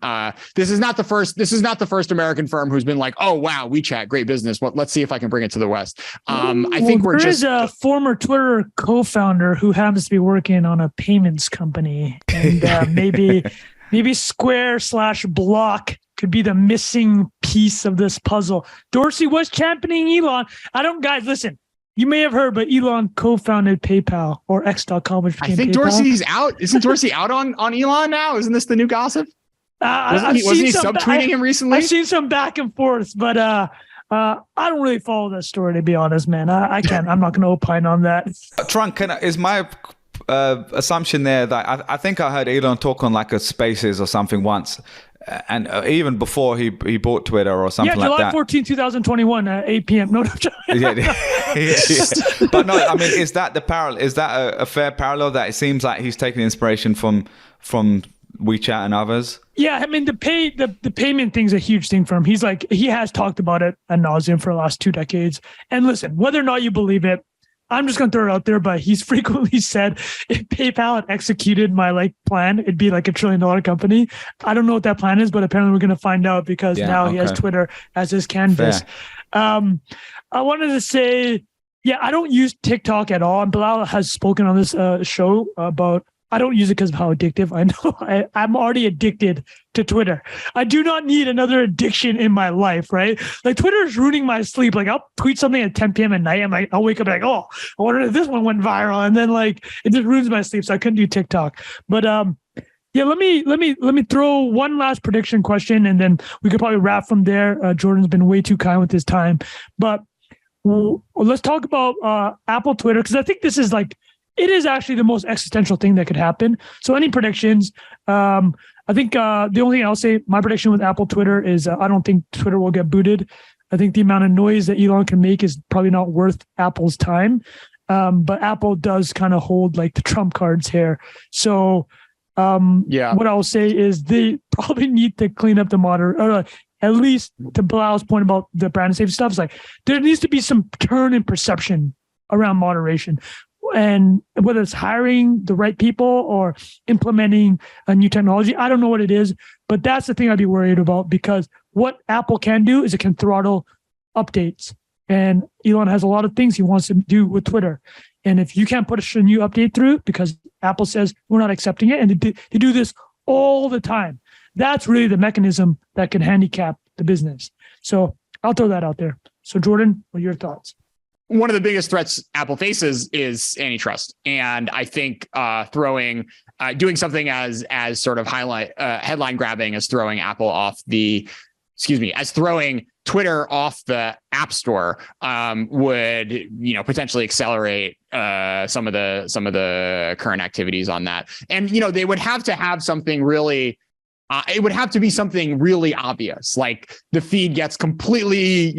Speaker 3: This is not the first American firm who's been like, oh wow, WeChat, great business. Well, let's see if I can bring it to the West. I think
Speaker 1: there is a former Twitter co-founder who happens to be working on a payments company, and maybe Square/Block could be the missing piece of this puzzle. Dorsey was championing Elon. Guys, listen, you may have heard, but Elon co-founded PayPal, or X.com, which became
Speaker 3: I think
Speaker 1: PayPal.
Speaker 3: Dorsey's out. Isn't Dorsey out on Elon now? Isn't this the new gossip? Wasn't he subtweeting him recently?
Speaker 1: I've seen some back and forth, but I don't really follow that story, to be honest, man. I can't. I'm not going to opine on that.
Speaker 2: Trung, is my assumption there that I think I heard Elon talk on like a Spaces or something once, and even before he bought Twitter or something like that.
Speaker 1: July 14, 2021 at 8 p.m. No.
Speaker 2: Yeah. But no, I mean, is that the parallel? Is that a fair parallel, that it seems like he's taking inspiration from WeChat and others?
Speaker 1: Yeah, I mean, the payment thing's a huge thing for him. He has talked about it ad nauseum for the last 2 decades. And listen, whether or not you believe it, I'm just going to throw it out there, but he's frequently said if PayPal had executed my plan, it'd be like $1 trillion company. I don't know what that plan is, but apparently we're going to find out because now he has Twitter as his canvas. I wanted to say, I don't use TikTok at all. And Bilal has spoken on this show about, I don't use it because of how addictive. I know I'm already addicted to Twitter. I do not need another addiction in my life, right? Like Twitter is ruining my sleep. Like I'll tweet something at 10 p.m. at night. I'll wake up like, oh, I wonder if this one went viral. And then it just ruins my sleep. So I couldn't do TikTok. But let me throw one last prediction question and then we could probably wrap from there. Jordan's been way too kind with his time. But let's talk about Apple Twitter, because I think this is it is actually the most existential thing that could happen. So any predictions? I think the only thing I'll say, my prediction with Apple Twitter is I don't think Twitter will get booted. I think the amount of noise that Elon can make is probably not worth Apple's time. But Apple does kind of hold the trump cards here. So what I'll say is they probably need to clean up the or at least to Bilal's point about the brand safety stuff. It's there needs to be some turn in perception around moderation. And whether it's hiring the right people or implementing a new technology, I don't know what it is, but that's the thing I'd be worried about, because what Apple can do is it can throttle updates. And Elon has a lot of things he wants to do with Twitter. And if you can't push a new update through because Apple says we're not accepting it, and they do this all the time, that's really the mechanism that can handicap the business. So I'll throw that out there. So Jordan, what are your thoughts?
Speaker 3: One of the biggest threats Apple faces is antitrust, and I think doing something as sort of headline grabbing as throwing throwing Twitter off the App Store would potentially accelerate some of the current activities on that, and they would have to have something really. It would have to be something really obvious, like the feed gets completely,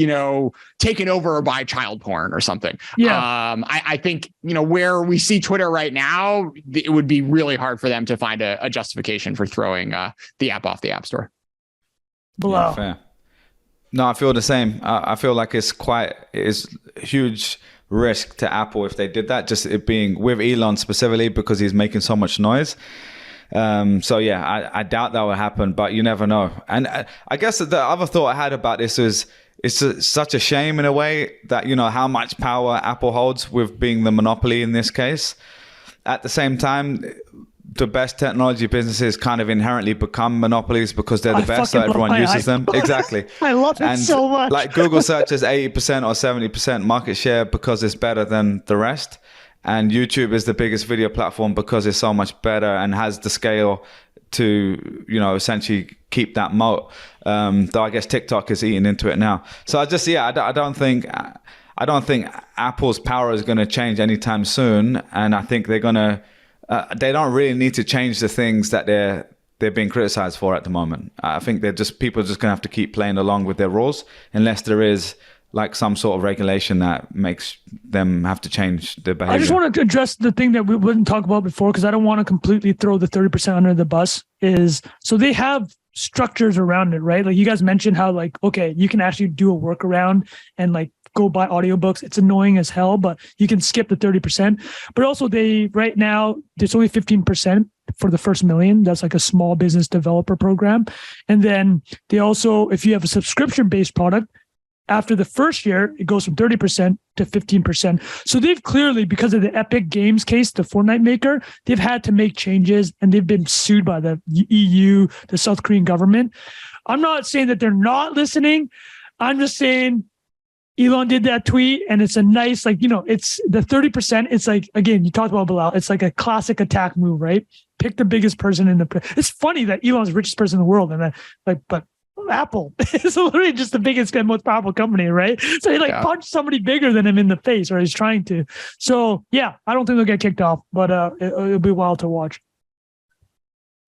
Speaker 3: taken over by child porn or something.
Speaker 1: Yeah.
Speaker 3: I think, where we see Twitter right now, it would be really hard for them to find a justification for throwing the app off the App Store.
Speaker 1: Bilal.
Speaker 2: Yeah, fair. No, I feel the same. I feel like it's a huge risk to Apple if they did that, just it being with Elon specifically because he's making so much noise. I doubt that will happen, but you never know. And I guess the other thought I had about this is it's such a shame in a way that, how much power Apple holds with being the monopoly in this case. At the same time, the best technology businesses kind of inherently become monopolies because they're the best, so everyone uses them. Exactly.
Speaker 1: I love it so much.
Speaker 2: Like Google search has 80% or 70% market share because it's better than the rest. And YouTube is the biggest video platform because it's so much better and has the scale to, essentially keep that moat. Though I guess TikTok is eating into it now. So I don't think Apple's power is going to change anytime soon. And I think they don't really need to change the things that they're being criticized for at the moment. I think people are just going to have to keep playing along with their rules unless there is some sort of regulation that makes them have to change their behavior.
Speaker 1: I just want to address the thing that we wouldn't talk about before, because I don't want to completely throw the 30% under the bus. So they have structures around it, right? Like you guys mentioned how okay, you can actually do a workaround and go buy audiobooks. It's annoying as hell, but you can skip the 30%. But also right now, there's only 15% for the first million. That's a small business developer program. And then they also, if you have a subscription-based product, after the first year, it goes from 30% to 15%. So they've clearly, because of the Epic Games case, the Fortnite maker, they've had to make changes and they've been sued by the EU, the South Korean government. I'm not saying that they're not listening. I'm just saying Elon did that tweet and it's a nice, it's the 30%. It's again, you talked about Bilal. It's a classic attack move, right? Pick the biggest person it's funny that Elon's the richest person in the world. And but Apple is literally just the biggest and most powerful company, right? So he punched somebody bigger than him in the face, or he's trying to. So I don't think they'll get kicked off, but it'll be wild to watch.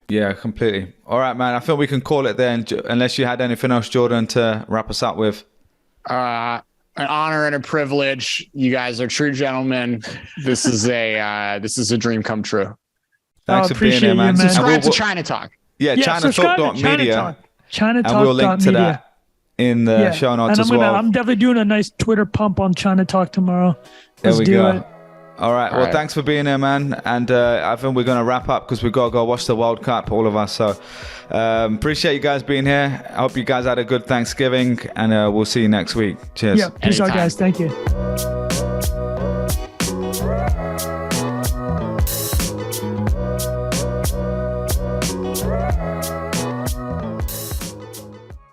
Speaker 2: Yeah, completely. All right, man. I think we can call it there, unless you had anything else, Jordan, to wrap us up with.
Speaker 3: An honor and a privilege. You guys are true gentlemen. This is a dream come true.
Speaker 2: Thanks for being here, man.
Speaker 3: Subscribe to China Talk.
Speaker 2: Yeah, ChinaTalk.media.
Speaker 1: ChinaTalk.media.
Speaker 2: And we'll link to that in the show notes as well.
Speaker 1: I'm definitely doing a nice Twitter pump on China Talk tomorrow. Let's do it.
Speaker 2: All right. Well, thanks for being here, man. And I think we're going to wrap up because we've got to go watch the World Cup, all of us. So appreciate you guys being here. I hope you guys had a good Thanksgiving, and we'll see you next week. Cheers.
Speaker 1: Yeah. Peace out, guys. Thank you.